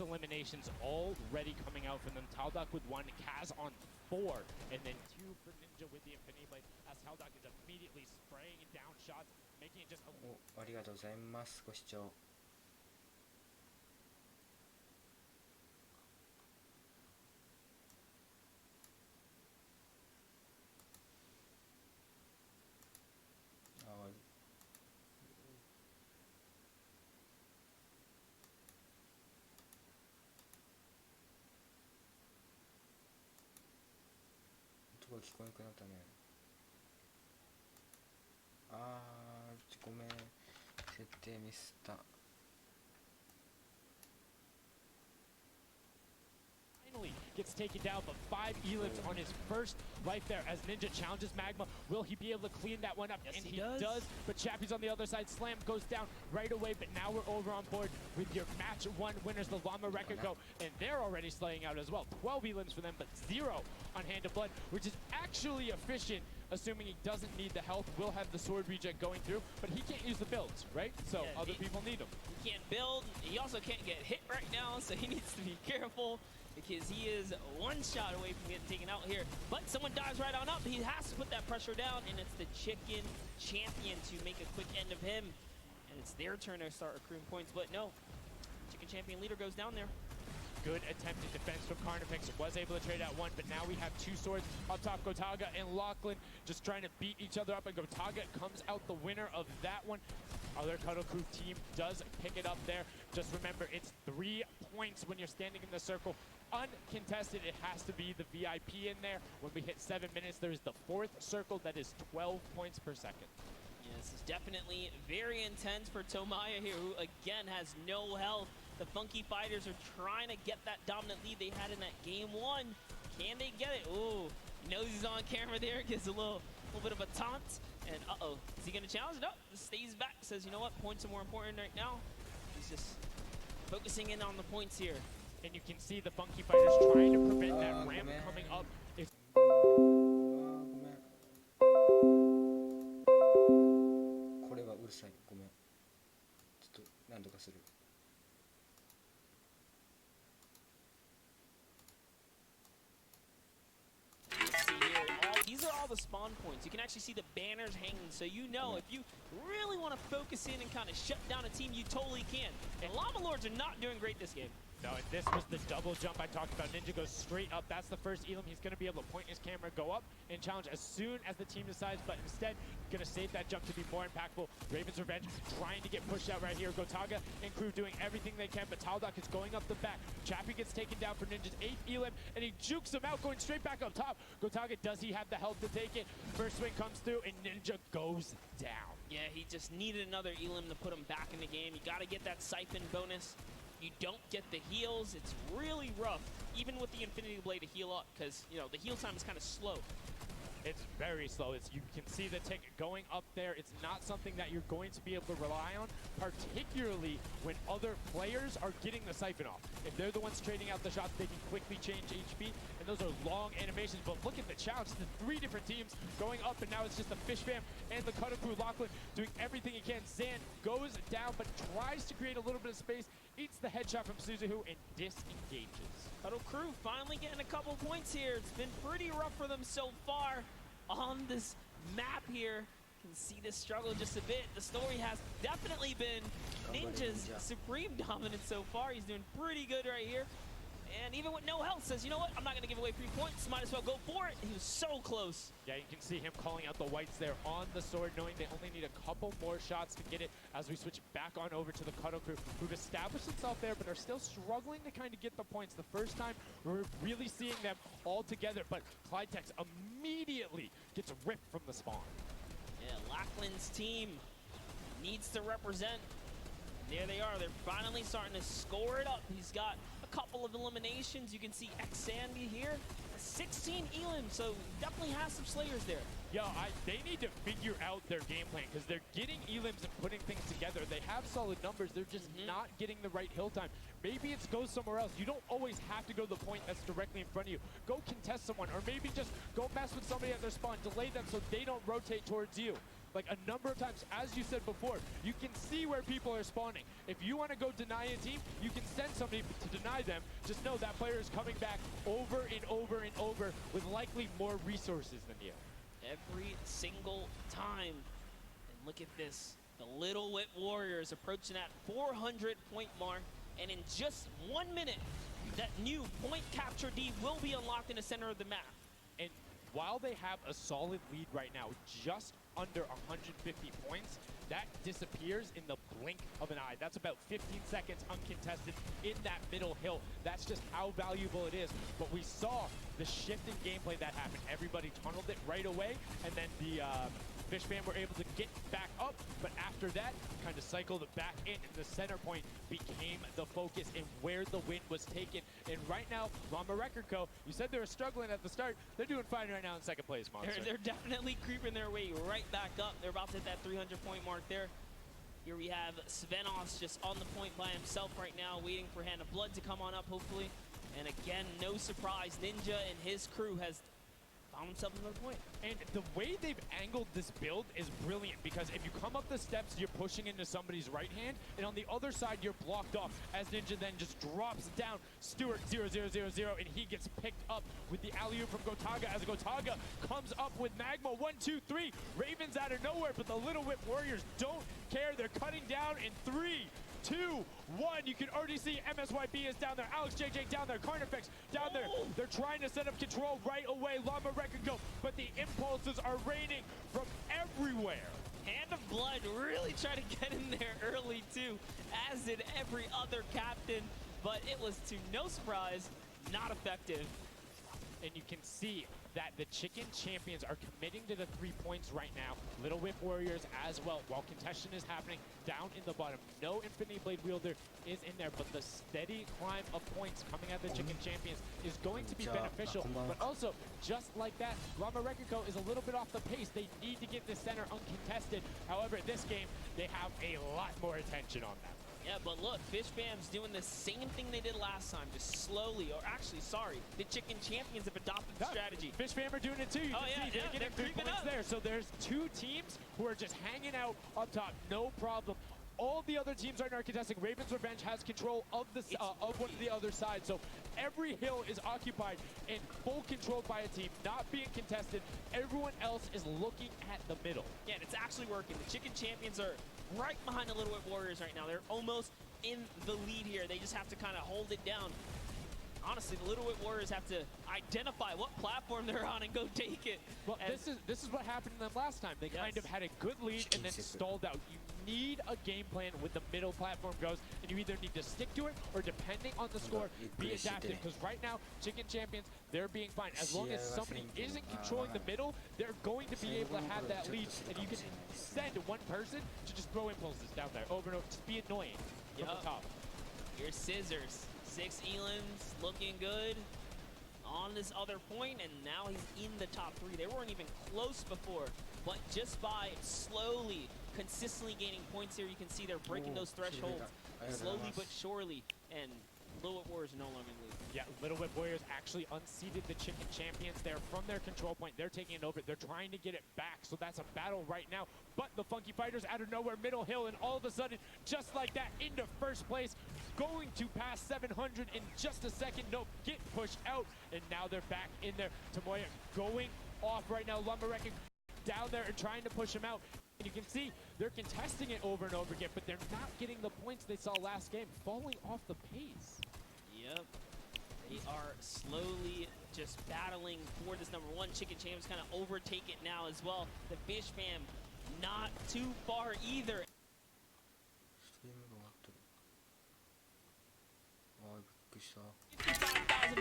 eliminations already coming out from them. Taldock with 1, Kaz on 4, and then 2 for Ninja with the Infinity Blade as Taldock is immediately spraying down shots, making it just a お、ありがとうございます。ご視聴。音が聞こえなくなったね。ごめん、設定ミスった。Finally gets taken down, but 5 elims on his first life there as Ninja challenges Magma. Will he be able to clean that one up? Yes, and he does. But Chappie's on the other side. Slam goes down right away, but now we're over on board with your match 1 winners, the Llama Record Co. And they're already slaying out as well. 12 elims for them, but 0 on Hand of Blood, which is actually efficient assuming he doesn't need the health, will have the sword regen going through, but he can't use the builds, right? So Yeah, other people need them. He can't build. He also can't get hit right now, so he needs to be careful because he is one shot away from getting taken out here. But someone dives right on up. He has to put that pressure down, and it's the Chicken Champion to make a quick end of him. And it's their turn to start accruing points, but no. Chicken Champion leader goes down there. Good attempted defense from Carnifex. Was able to trade out one, but now we have two swords up top. Gotaga and Lachlan just trying to beat each other up, and Gotaga comes out the winner of that one. Other Cuddle Crew team does pick it up there. Just remember, it's 3 points when you're standing in the circle. Uncontested, it has to be the VIP in there. When we hit 7 minutes, there's the 4th circle that is 12 points per second. Yeah, this is definitely very intense for Tomaya here, who again has no health. The Funky Fighters are trying to get that dominant lead they had in that game 1. Can they get it? Ooh, knows he's on camera there, gives a little bit of a taunt. And uh-oh, is he gonna challenge? No, stays back, says, you know what, points are more important right now. He's just focusing in on the points here. And you can see the Funky Fighters trying to prevent that ramp coming up. It's これはうるさい。ごめん。ちょっと何とかする。These are all the spawn points. You can actually see the banners hanging, so you know if you really want to focus in and kind of shut down a team, you totally can. And Llama Lords are not doing great this game. No, and this was the double jump I talked about. Ninja goes straight up. That's the first Elam. He's going to be able to point his camera, go up, and challenge as soon as the team decides. But instead, going to save that jump to be more impactful. Raven's Revenge trying to get pushed out right here. Gotaga and crew doing everything they can, but Taldock is going up the back. Chappie gets taken down for Ninja's 8th Elam, and he jukes him out, going straight back up top. Gotaga, does he have the health to take it? First swing comes through, and Ninja goes down. Yeah, he just needed another Elam to put him back in the game. You got to get that siphon bonus. You don't get the heals. It's really rough, even with the Infinity Blade to heal up, because, you know, the heal time is kind of slow. It's very slow. You can see the tick going up there. It's not something that you're going to be able to rely on, particularly when other players are getting the siphon off. If they're the ones trading out the shots, they can quickly change HP, and those are long animations. But look at the challenge. The 3 different teams going up, and now it's just the Fish Fam and the Cutter Crew. Lachlan doing everything he can. Zan goes down, but tries to create a little bit of space, eats the headshot from Suzuhu, and disengages. Cuddle Crew finally getting a couple points here. It's been pretty rough for them so far on this map here. You can see this struggle just a bit. The story has definitely been Ninja's supreme dominance so far. He's doing pretty good right here. And even with no health, says, you know what, I'm not going to give away 3 points. Might as well go for it. He was so close. Yeah, you can see him calling out the whites there on the sword, knowing they only need a couple more shots to get it as we switch back on over to the Cuddle Crew, who've established themselves there, but are still struggling to kind of get the points. The first time, we're really seeing them all together, but Clydetex immediately gets ripped from the spawn. Yeah, Lachlan's team needs to represent. There they are. They're finally starting to score it up. He's got a couple of eliminations. You can see X-Sandy here. 16 Elam, so definitely has some Slayers there. Yo, they need to figure out their game plan, because they're getting Elams and putting things together. They have solid numbers. They're just not getting the right hill time. Maybe it's go somewhere else. You don't always have to go to the point that's directly in front of you. Go contest someone, or maybe just go mess with somebody at their spawn. Delay them so they don't rotate towards you. Like a number of times, as you said before, you can see where people are spawning. If you want to go deny a team, you can send somebody to deny them. Just know that player is coming back over and over and over with likely more resources than you. Every single time. And look at this. The Little Whip Warriors approaching that 400-point mark. And in just 1 minute, that new point capture D will be unlocked in the center of the map. And while they have a solid lead right now, just under 150 points, that disappears in the blink of an eye. That's about 15 seconds uncontested in that middle hill. That's just how valuable it is. But we saw the shift in gameplay that happened. Everybody tunneled it right away, and then the Fish Fam were able to get back up, but after that, kind of cycled it back in, and the center point became the focus and where the win was taken. And right now, Llama Record Co., you said they were struggling at the start. They're doing fine right now in second place, Monster. They're definitely creeping their way right back up. They're about to hit that 300-point mark there. Here we have Svenos just on the point by himself right now, waiting for Hand of Blood to come on up, hopefully. And again, no surprise, Ninja and his crew has found himself another point. And the way they've angled this build is brilliant, because if you come up the steps, you're pushing into somebody's right hand, and on the other side, you're blocked off, as Ninja then just drops down Stewart 0-0-0-0, and he gets picked up with the alley-oop from Gotaga, as Gotaga comes up with Magma. 1, 2, 3. Ravens out of nowhere, but the Little Whip Warriors don't care. They're cutting down in 3, 2, 1. You can already see MSYB is down there. Alex JJ down there. Carnifex down there. They're trying to set up control right away. Llama Record go, but the impulses are raining from everywhere. Hand of Blood really tried to get in there early too, as did every other captain, but it was to no surprise, not effective. And you can see that the Chicken Champions are committing to the 3 points right now. Little Whip Warriors as well, while contention is happening down in the bottom. No Infinity Blade Wielder is in there, but the steady climb of points coming out of the Chicken Champions is going to be beneficial. But also, just like that, Llama Record Co. is a little bit off the pace. They need to get the center uncontested. However, this game, they have a lot more attention on them. Yeah, but look, Fish Fam's doing the same thing they did last time, just slowly, or actually, sorry, the Chicken Champions have adopted the strategy. Fish Fam are doing it too. You can see they're getting 3 points there. So there's 2 teams who are just hanging out up top, no problem. All the other teams right now are contesting. Raven's Revenge has control of the of one of the other side. So every hill is occupied and full controlled by a team, not being contested. Everyone else is looking at the middle. Yeah, and it's actually working. The Chicken Champions are right behind the Little Whip Warriors right now. They're almost in the lead here. They just have to kind of hold it down. Honestly, the Little Whip Warriors have to identify what platform they're on and go take it. Well, this is what happened to them last time. They kind of had a good lead and then stalled out. You need a game plan with the middle platform goes, and you either need to stick to it or, depending on the score, be adapted. Because right now, Chicken Champions, they're being fine. As long as somebody isn't controlling the middle, they're going to be able to have that lead, and you can send one person to just throw impulses down there over and over. Just be annoying from the top. Here's Scissors. 6 Elans looking good on this other point, and now he's in the top 3. They weren't even close before, but just by slowly, consistently gaining points here, you can see they're breaking those thresholds slowly but surely, and Little Whip Warriors are no longer in the lead. Yeah, Little Whip Warriors actually unseated the Chicken Champions there from their control point. They're taking it over. They're trying to get it back, so that's a battle right now. But the Funky Fighters out of nowhere, middle hill, and all of a sudden, just like that, into first place, going to pass 700 in just a second. Nope, get pushed out, and now they're back in there. Tomoya going off right now. Llama Record down there and trying to push him out. And you can see they're contesting it over and over again, but they're not getting the points they saw last game, falling off the pace. Yep. They are slowly just battling for this number 1. Chicken Champions kind of overtake it now as well. The Fish Fam not too far either.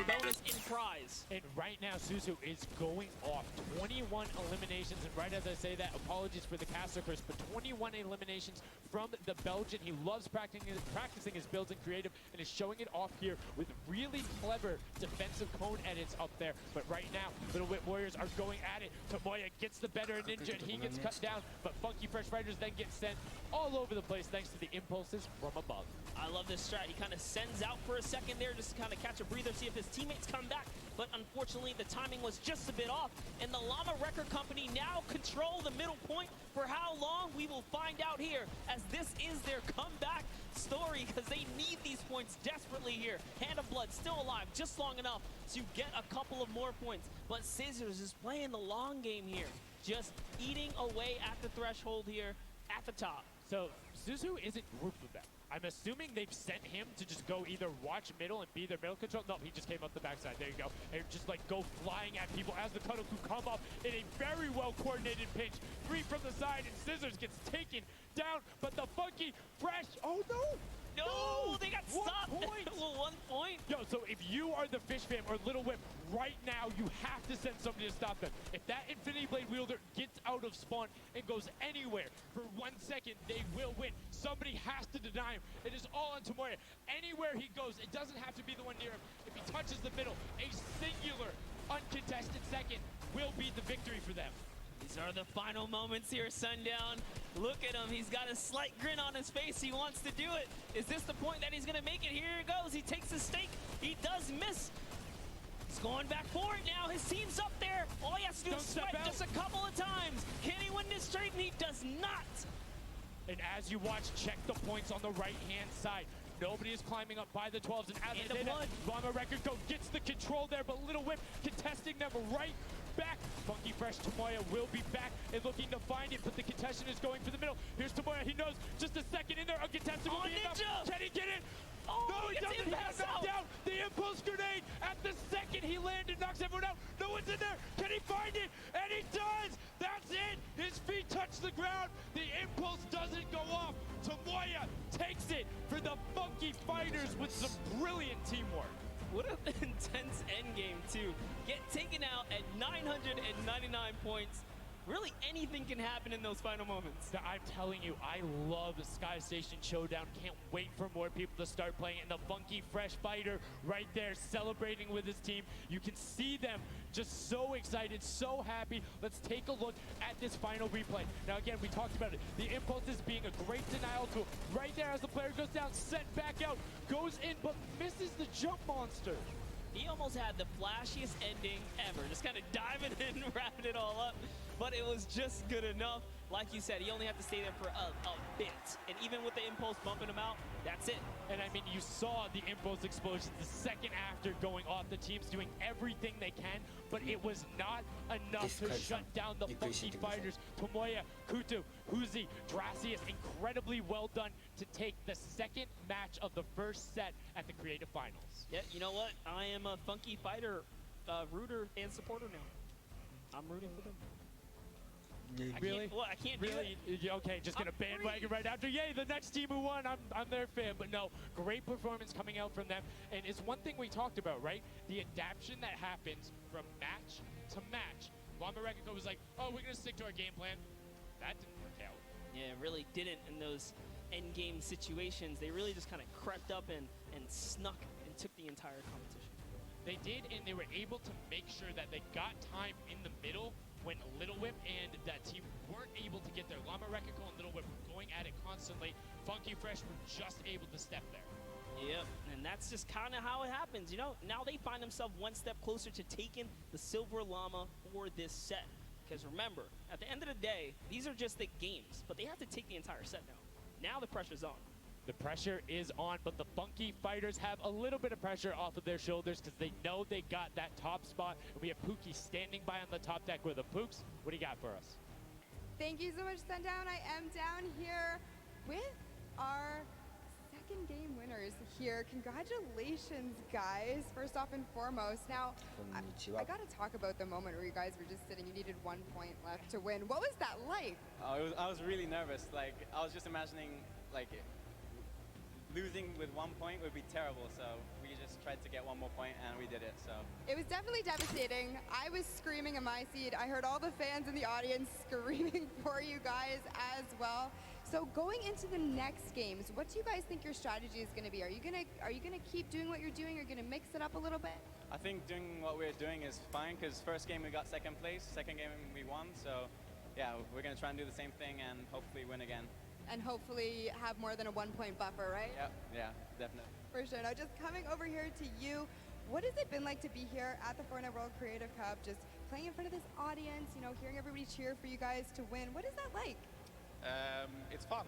Bonus in prize. And right now, Suzu is going off. 21 eliminations, and right as I say that, apologies for the caster curse, but 21 eliminations from the Belgian. He loves practicing his builds in creative and is showing it off here with really clever defensive cone edits up there. But right now, Little Whip Warriors are going at it. Tomoya gets the better of Ninja, and he gets cut down, but Funky Fresh Fighters then get sent all over the place thanks to the impulses from above. I love this strat. He kind of sends out for a second there just to kind of catch a breather, see if his teammates come back. But unfortunately, the timing was just a bit off. And the Llama Record Company now control the middle point. For how long, we will find out here, as this is their comeback story, because they need these points desperately here. Hand of Blood still alive, just long enough to get a couple of more points. But Scissors is playing the long game here, just eating away at the threshold here at the top. So Suzu isn't grouped with them. I'm assuming they've sent him to just go either watch middle and be their middle control. No, he just came up the backside. There you go. And just like go flying at people as the Kudoku come up in a very well coordinated pinch. 3 from the side, and Scissors gets taken down, but the Funky Fresh, oh no! No, they got stopped. 1 point. 1 point. Yo, so if you are the Fish Fam or Little Whip, right now you have to send somebody to stop them. If that Infinity Blade Wielder gets out of spawn and goes anywhere for 1 second, they will win. Somebody has to deny him. It is all on Tomoya. Anywhere he goes, it doesn't have to be the one near him. If he touches the middle, a singular uncontested second will be the victory for them. These are the final moments here, Sundown. Look at him. He's got a slight grin on his face. He wants to do it. Is this the point that he's going to make it? Here he goes. He takes the stake. He does miss. He's going back for it now. His team's up there. All he has to do is swipe just a couple of times. Can he win this straight? And he does not. And as you watch, check the points on the right-hand side. Nobody is climbing up by the 12s. And as they did, Llama Record Go gets the control there, but Little Whip contesting them right back. Funky Fresh Tomoya will be back and looking to find it, but the contestant is going for the middle. Here's Tomoya. He knows just a second in there. A contestant will be enough. Can he get it? Oh, No, he doesn't. He got knocked down. The impulse grenade at the second he landed knocks everyone out. No one's in there. Can he find it? And he does. That's it. His feet touch the ground. The impulse doesn't go off. Tomoya takes it for the Funky Fighters with some brilliant teamwork. What an intense endgame, too. Get taken out at 999 points. Really, anything can happen in those final moments. I'm telling you, I love the Sky Station Showdown. Can't wait for more people to start playing it. And the Funky Fresh Fighter right there celebrating with his team. You can see them just so excited, so happy. Let's take a look at this final replay. Now, again, we talked about it. The impulse is being a great denial tool. Right there as the player goes down, sent back out, goes in, but misses the jump monster. He almost had the flashiest ending ever. Just kind of diving in, wrapping it all up. But it was just good enough. Like you said, he only had to stay there for a bit. And even with the impulse bumping him out, that's it. And I mean, you saw the impulse explosions the second after going off. The team's doing everything they can, but it was not enough to shut down the Funky Fighters. Tomoya, Kutu, Huzi, Dracius, incredibly well done to take the second match of the first set at the Creative Finals. Yeah, you know what? I am a Funky Fighter rooter and supporter now. I'm rooting for them. Really? I can't really? do it. Okay, just gonna bandwagon right after. Yay, the next team who won, I'm their fan. But no, great performance coming out from them. And it's one thing we talked about, right? The adaptation that happens from match to match. Llama Record was like, oh, we're gonna stick to our game plan. That didn't work out. Yeah, it really didn't in those end game situations. They really just kind of crept up and snuck and took the entire competition. They did, and they were able to make sure that they got time in the middle when Little Whip and that team weren't able to get there. Llama Record and Little Whip were going at it constantly. Funky Fresh were just able to step there. Yep, and that's just kind of how it happens. You know, now they find themselves one step closer to taking the Silver Llama for this set. Because remember, at the end of the day, these are just the games, but they have to take the entire set now. Now the pressure's on. The pressure is on, but the Funky Fighters have a little bit of pressure off of their shoulders because they know they got that top spot. And we have Pookie standing by on the top deck with the Pooks. What do you got for us? Thank you so much, Sundown. I am down here with our second game winners here. Congratulations, guys, first off and foremost. Now, I got to talk about the moment where you guys were just sitting. You needed 1 point left to win. What was that like? I was really nervous. Like, I was just imagining, like, losing with 1 point would be terrible, so we just tried to get 1 more point and we did it. So it was definitely devastating. I was screaming in my seat. I heard all the fans in the audience screaming for you guys as well. So going into the next games, what do you guys think your strategy is going to be? Are you gonna keep doing what you're doing? Or are you gonna mix it up a little bit? I think doing what we're doing is fine because first game we got second place, second game we won. So yeah, we're gonna try and do the same thing and hopefully win again. And hopefully have more than a 1 point buffer, right? Yep, yeah, definitely. For sure. Now, just coming over here to you, what has it been like to be here at the Fortnite World Creative Cup, just playing in front of this audience, you know, hearing everybody cheer for you guys to win? What is that like? It's fun.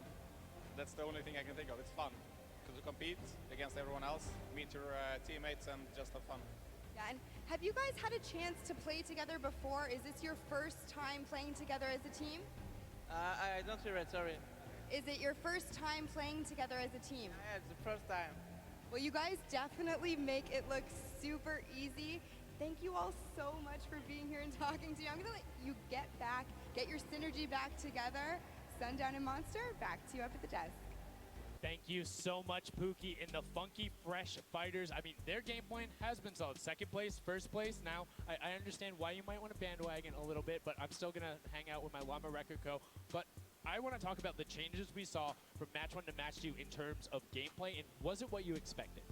That's the only thing I can think of. It's fun to compete against everyone else, meet your teammates, and just have fun. Yeah, and have you guys had a chance to play together before? Is this your first time playing together as a team? I don't hear it, sorry. Is it your first time playing together as a team? Yeah, it's the first time. Well, you guys definitely make it look super easy. Thank you all so much for being here and talking to me. I'm gonna let you get your synergy back together. Sundown and Monster, back to you up at the desk. Thank you so much, Pookie. And the Funky Fresh Fighters, I mean, their game plan has been solid. Second place, first place. Now, I understand why you might want to bandwagon a little bit, but I'm still going to hang out with my Llama Record Co. But I want to talk about the changes we saw from match 1 to match 2 in terms of gameplay, and was it what you expected?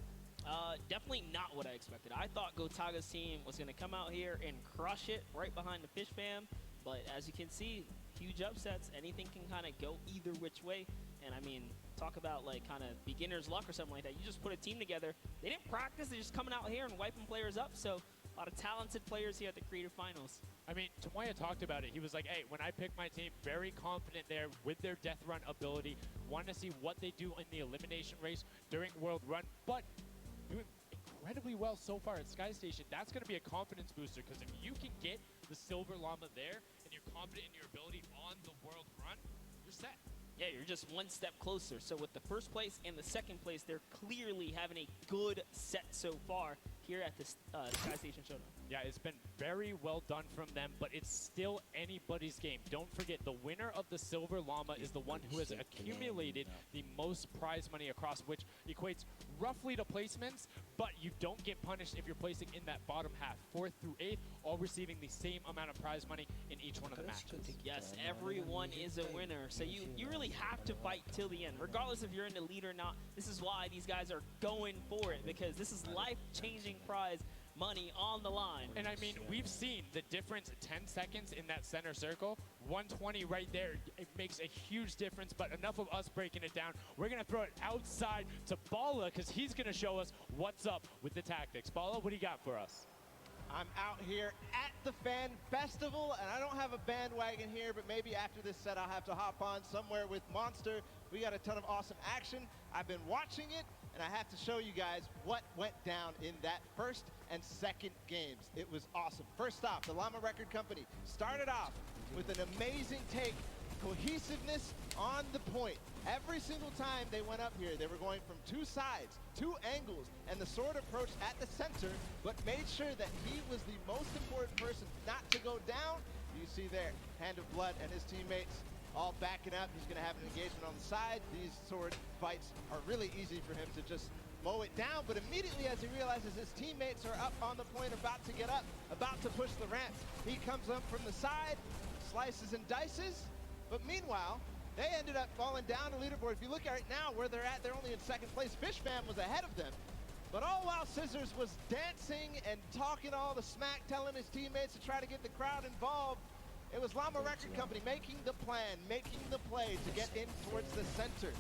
Definitely not what I expected. I thought Gotaga's team was going to come out here and crush it right behind the Fish Fam, but as you can see, huge upsets. Anything can kind of go either which way, and I mean, talk about like kind of beginner's luck or something like that. You just put a team together. They didn't practice. They're just coming out here and wiping players up, so A lot of talented players here at the Creative Finals. I mean, Tomoya talked about it. He was like, hey, when I pick my team, very confident there with their death run ability. Want to see what they do in the elimination race during World Run, but doing incredibly well so far at Sky Station. That's going to be a confidence booster, because if you can get the Silver Llama there and you're confident in your ability on the World Run, you're set. Yeah, you're just one step closer. So with the first place and the second place, they're clearly having a good set so far here at the Sky Station Showdown. Yeah, it's been very well done from them, but it's still anybody's game. Don't forget, the winner of the Silver Llama is the one who has accumulated the most prize money across, which equates roughly to placements, but you don't get punished if you're placing in that bottom half. 4th through 8th, all receiving the same amount of prize money in each one of the matches. Yes, everyone is a winner. So you really have to fight till the end. Regardless if you're in the lead or not, this is why these guys are going for it, because this is life-changing prize money on the line. And I mean, we've seen the difference 10 seconds in that center circle. 120 right there. It makes a huge difference, but enough of us breaking it down. We're going to throw it outside to Bala, because he's going to show us what's up with the tactics. Bala, what do you got for us? I'm out here at the Fan Festival, and I don't have a bandwagon here, but maybe after this set I'll have to hop on somewhere with Monster. We got a ton of awesome action. I've been watching it, and I have to show you guys what went down in that first and second games. It was awesome. First off, the Llama Record Company started off with an amazing take, cohesiveness on the point. Every single time they went up here, they were going from two sides, two angles, and the sword approached at the center, but made sure that he was the most important person not to go down. You see there, Hand of Blood and his teammates all backing up. He's going to have an engagement on the side. These sword fights are really easy for him to just mow it down, but immediately as he realizes his teammates are up on the point, about to get up, about to push the ramp, he comes up from the side, slices and dices, but meanwhile, they ended up falling down the leaderboard. If you look at right now where they're at, they're only in second place. Fishfam was ahead of them. But all while Scissors was dancing and talking all the smack, telling his teammates to try to get the crowd involved, it was Llama Record Company making the plan, making the play to get in towards the center.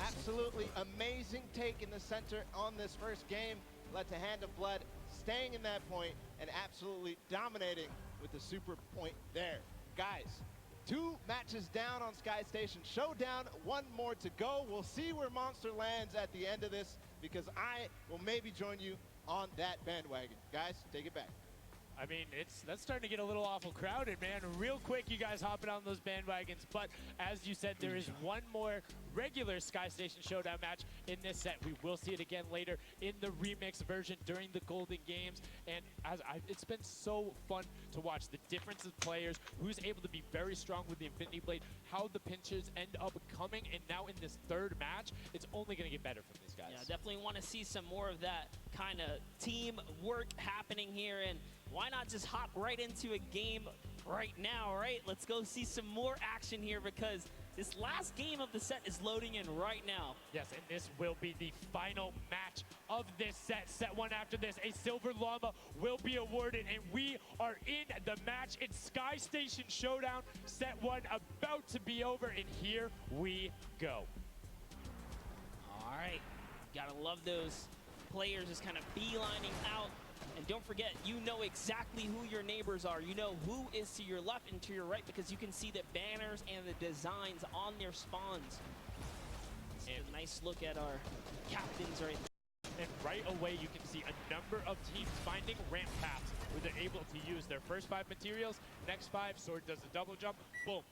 Absolutely amazing take in the center on this first game. Led to Hand of Blood staying in that point and absolutely dominating with the super point there. Guys, 2 matches down on Sky Station Showdown, 1 more to go. We'll see where Monster lands at the end of this, because I will maybe join you on that bandwagon. Guys, take it back. I mean, that's starting to get a little awful crowded, man. Real quick, you guys hopping on those bandwagons. But as you said, there is one more regular Sky Station Showdown match in this set. We will see it again later in the remix version during the Golden Games. And it's been so fun to watch the difference of players, who's able to be very strong with the Infinity Blade, how the pinches end up coming. And now in this third match, it's only going to get better from these guys. Yeah, definitely want to see some more of that kind of team work happening here. And why not just hop right into a game right now, right? Let's go see some more action here, because this last game of the set is loading in right now. Yes, and this will be the final match of this set. Set 1 after this, a Silver Llama will be awarded, and we are in the match. It's Sky Station Showdown, set 1 about to be over, and here we go. All right, gotta love those players just kind of beelining out. And don't forget, you know exactly who your neighbors are. You know who is to your left and to your right, because you can see the banners and the designs on their spawns. And a nice look at our captains right there. And right away, you can see a number of teams finding ramp paths where they're able to use their first 5 materials. Next 5, Sword does a double jump. Boom.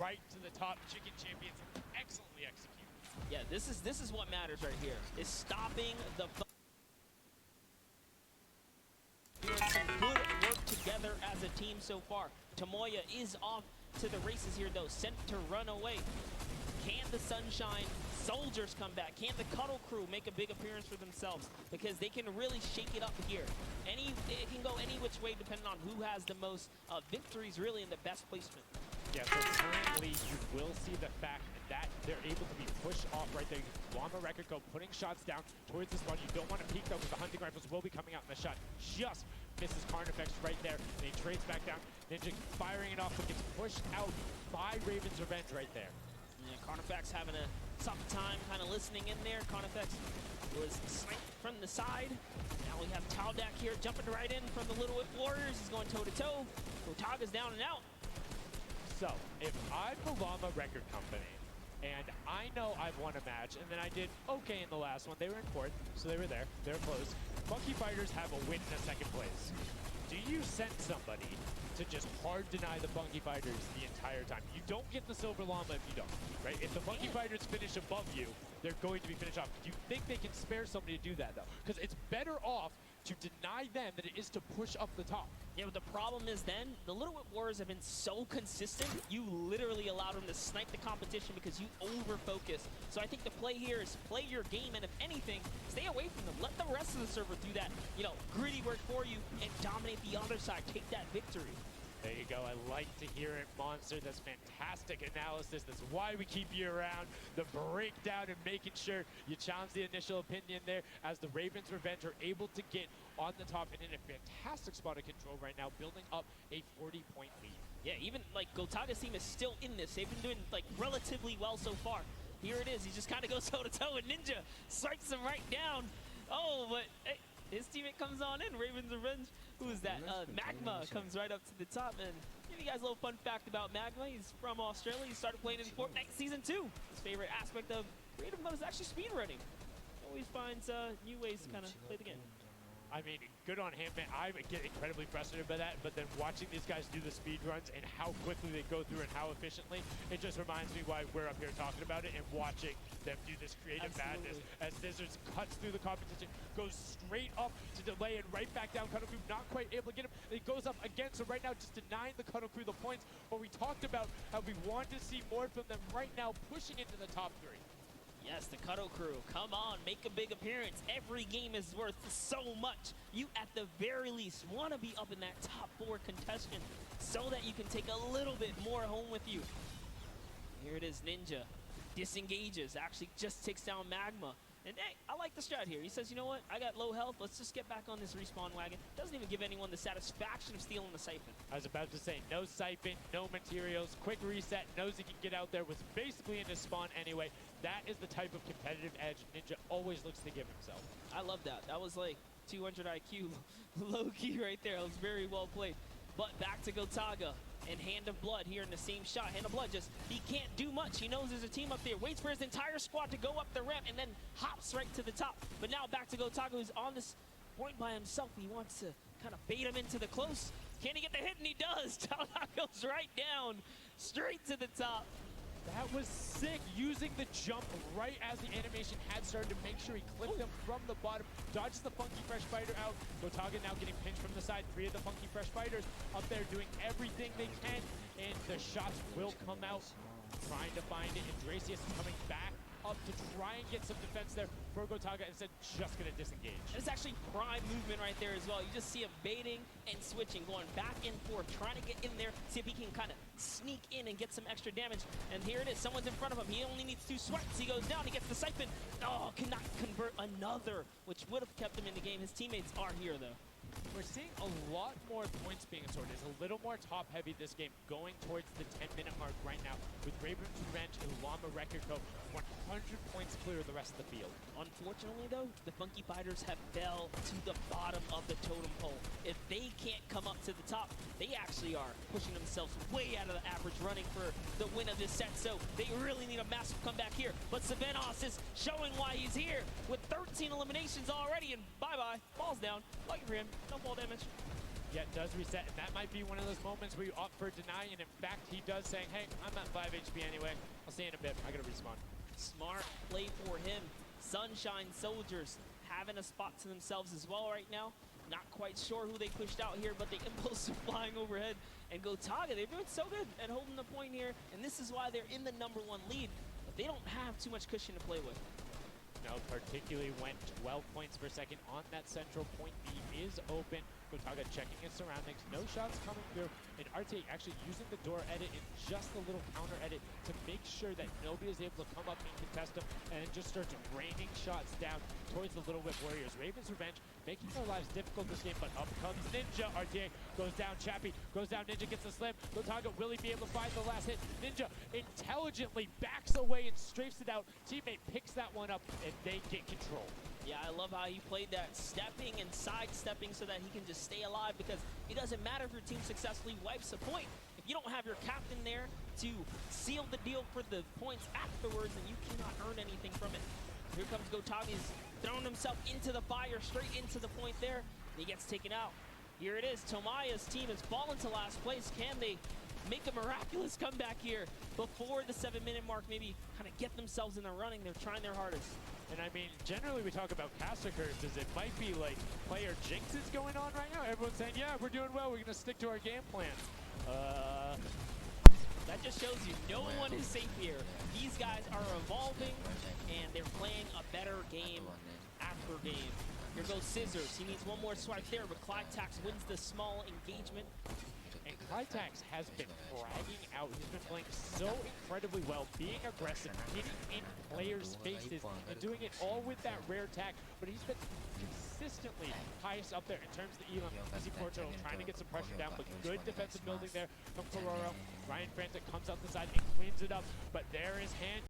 Right to the top. Chicken Champions excellently executed. Yeah, this is what matters right here, is stopping the... Doing some good work together as a team so far. Tomoya is off to the races here, though, sent to run away. Can the Sunshine Soldiers come back? Can the Cuddle Crew make a big appearance for themselves? Because they can really shake it up here. It can go any which way depending on who has the most victories, really, in the best placement. Yeah, so currently you will see the fact that they're able to be pushed off right there. Llama Record go putting shots down towards the spawn. You don't want to peek though, because the hunting rifles will be coming out, and the shot just misses Carnifex right there. And he trades back down. Ninja firing it off, but gets pushed out by Raven's Revenge right there. Yeah, Carnifex having to tough time kind of listening in there. Carnifex was sniped from the side. Now we have Taldak here jumping right in from the Little Whip Warriors. He's going toe-to-toe. Gotaga's down and out. So, if I'm the Llama Record Company, and I know I've won a match, and then I did okay in the last one. They were in fourth, so they were there. They were close. Funky Fighters have a win in a second place. Do you send somebody to just hard deny the Funky Fighters the entire time? You don't get the Silver Llama if you don't, right? If the Funky Fighters finish above you, they're going to be finished off. Do you think they can spare somebody to do that, though? Because it's better off to deny them than it is to push up the top. Yeah, but the problem is then, the Little Whip Warriors have been so consistent, you literally allowed them to snipe the competition because you over-focus. So I think the play here is play your game, and if anything, stay away from them. Let the rest of the server do that, you know, gritty work for you and dominate the other side. Take that victory. There you go. I like to hear it, Monster. That's fantastic analysis. That's why we keep you around. The breakdown and making sure you challenge the initial opinion there as the Ravens Revenge are able to get on the top and in a fantastic spot of control right now, building up a 40-point lead. Yeah, even like Gotaga's team is still in this. They've been doing like relatively well so far. Here it is. He just kind of goes toe-to-toe and Ninja strikes him right down. Oh, but hey, his teammate comes on in. Ravens Revenge. Who is that? Magma comes right up to the top. And give you guys a little fun fact about Magma. He's from Australia. He started playing in Fortnite Season 2. His favorite aspect of creative mode is actually speedrunning. Always finds new ways to kind of play the game. I mean, good on him, man. I get incredibly frustrated by that, but then watching these guys do the speed runs and how quickly they go through and how efficiently, it just reminds me why we're up here talking about it and watching them do this creative madness as Scissors cuts through the competition, goes straight up to delay and right back down. Cuddle Crew not quite able to get him. It goes up again, so right now just denying the Cuddle Crew the points, but we talked about how we want to see more from them right now, pushing into the top three. Yes, the Cuddle Crew, come on, make a big appearance. Every game is worth so much. You, at the very least, want to be up in that top 4 contestant so that you can take a little bit more home with you. Here it is, Ninja. Disengages, actually just takes down Magma. And hey, I like the strat here. He says, you know what, I got low health, let's just get back on this respawn wagon. Doesn't even give anyone the satisfaction of stealing the siphon. I was about to say, no siphon, no materials, quick reset, knows he can get out there, was basically in his spawn anyway. That is the type of competitive edge Ninja always looks to give himself. I love that. That was like 200 IQ low-key right there. It was very well played. But back to Gotaga and Hand of Blood here in the same shot. Hand of Blood just, he can't do much. He knows there's a team up there. Waits for his entire squad to go up the ramp and then hops right to the top. But now back to Gotaga, who's on this point by himself. He wants to kind of bait him into the close. Can he get the hit? And he does. Taldak goes right down, straight to the top. That was sick, using the jump right as the animation had started to make sure he clipped him from the bottom, dodges the Funky Fresh Fighter out. Gotaga now getting pinched from the side. 3 of the Funky Fresh Fighters up there doing everything they can, and the shots will come out. Trying to find it, and Dracius is coming back up to try and get some defense there for Gotaga, instead just gonna disengage. And it's actually prime movement right there as well. You just see him baiting and switching, going back and forth, trying to get in there, see if he can kind of sneak in and get some extra damage. And here it is, someone's in front of him. He only needs 2 swipes. He goes down, he gets the siphon. Oh, cannot convert another, which would have kept him in the game. His teammates are here though. We're seeing a lot more points being assorted. It's a little more top-heavy this game, going towards the 10-minute mark right now, with Ravens Revenge and Llama Record Co. 100 points clear of the rest of the field. Unfortunately, though, the Funky Fighters have fell to the bottom of the totem pole. If they can't come up to the top, they actually are pushing themselves way out of the average, running for the win of this set. So they really need a massive comeback here. But Savenos is showing why he's here with 13 eliminations already, and bye-bye, falls down. Lucky for him, no fall damage. Yeah, it does reset, and that might be one of those moments where you opt for deny, and in fact, he does saying, hey, I'm at 5 HP anyway. I'll see you in a bit. I gotta respawn. Smart play for him. Sunshine Soldiers having a spot to themselves as well right now. Not quite sure who they pushed out here, but the impulse are flying overhead. And Gotaga, they're doing so good at holding the point here, and this is why they're in the #1 lead. But they don't have too much cushion to play with. No, particularly when 12 points per second on that central point. B is open. Gotaga checking his surroundings. No shots coming through. And RTA actually using the door edit and just a little counter edit to make sure that nobody is able to come up and contest him. And it just starts raining shots down towards the Little Whip Warriors. Ravens Revenge making their lives difficult this game, but up comes Ninja. RTA goes down. Chappie goes down. Ninja gets the slam. Gotaga, will he be able to find the last hit? Ninja intelligently backs away and strafes it out. Teammate picks that one up, and they get control. Yeah, I love how he played that stepping and sidestepping so that he can just stay alive, because it doesn't matter if your team successfully wipes a point. If you don't have your captain there to seal the deal for the points afterwards, then you cannot earn anything from it. Here comes Gotagi's throwing himself into the fire, straight into the point there, and he gets taken out. Here it is, Tomaya's team has fallen to last place. Can they make a miraculous comeback here before the 7-minute mark, maybe kind of get themselves in the running? They're trying their hardest. And I mean, generally we talk about caster curses. It might be like player jinxes going on right now. Everyone's saying, yeah, we're doing well. We're going to stick to our game plan. That just shows you no one is safe here. These guys are evolving, and they're playing a better game after game. Here goes Scissors. He needs one more swipe there, but Clytax wins the small engagement. And Clytax has been fragging out. He's been playing so incredibly well, being aggressive, getting in players' faces, and doing it all with that rare tag. But he's been consistently highest up there in terms of the Elam. You see Porto trying to get some pressure down, but good defensive building there from Cororo. Ryan Franta comes out the side and cleans it up, but there is hand.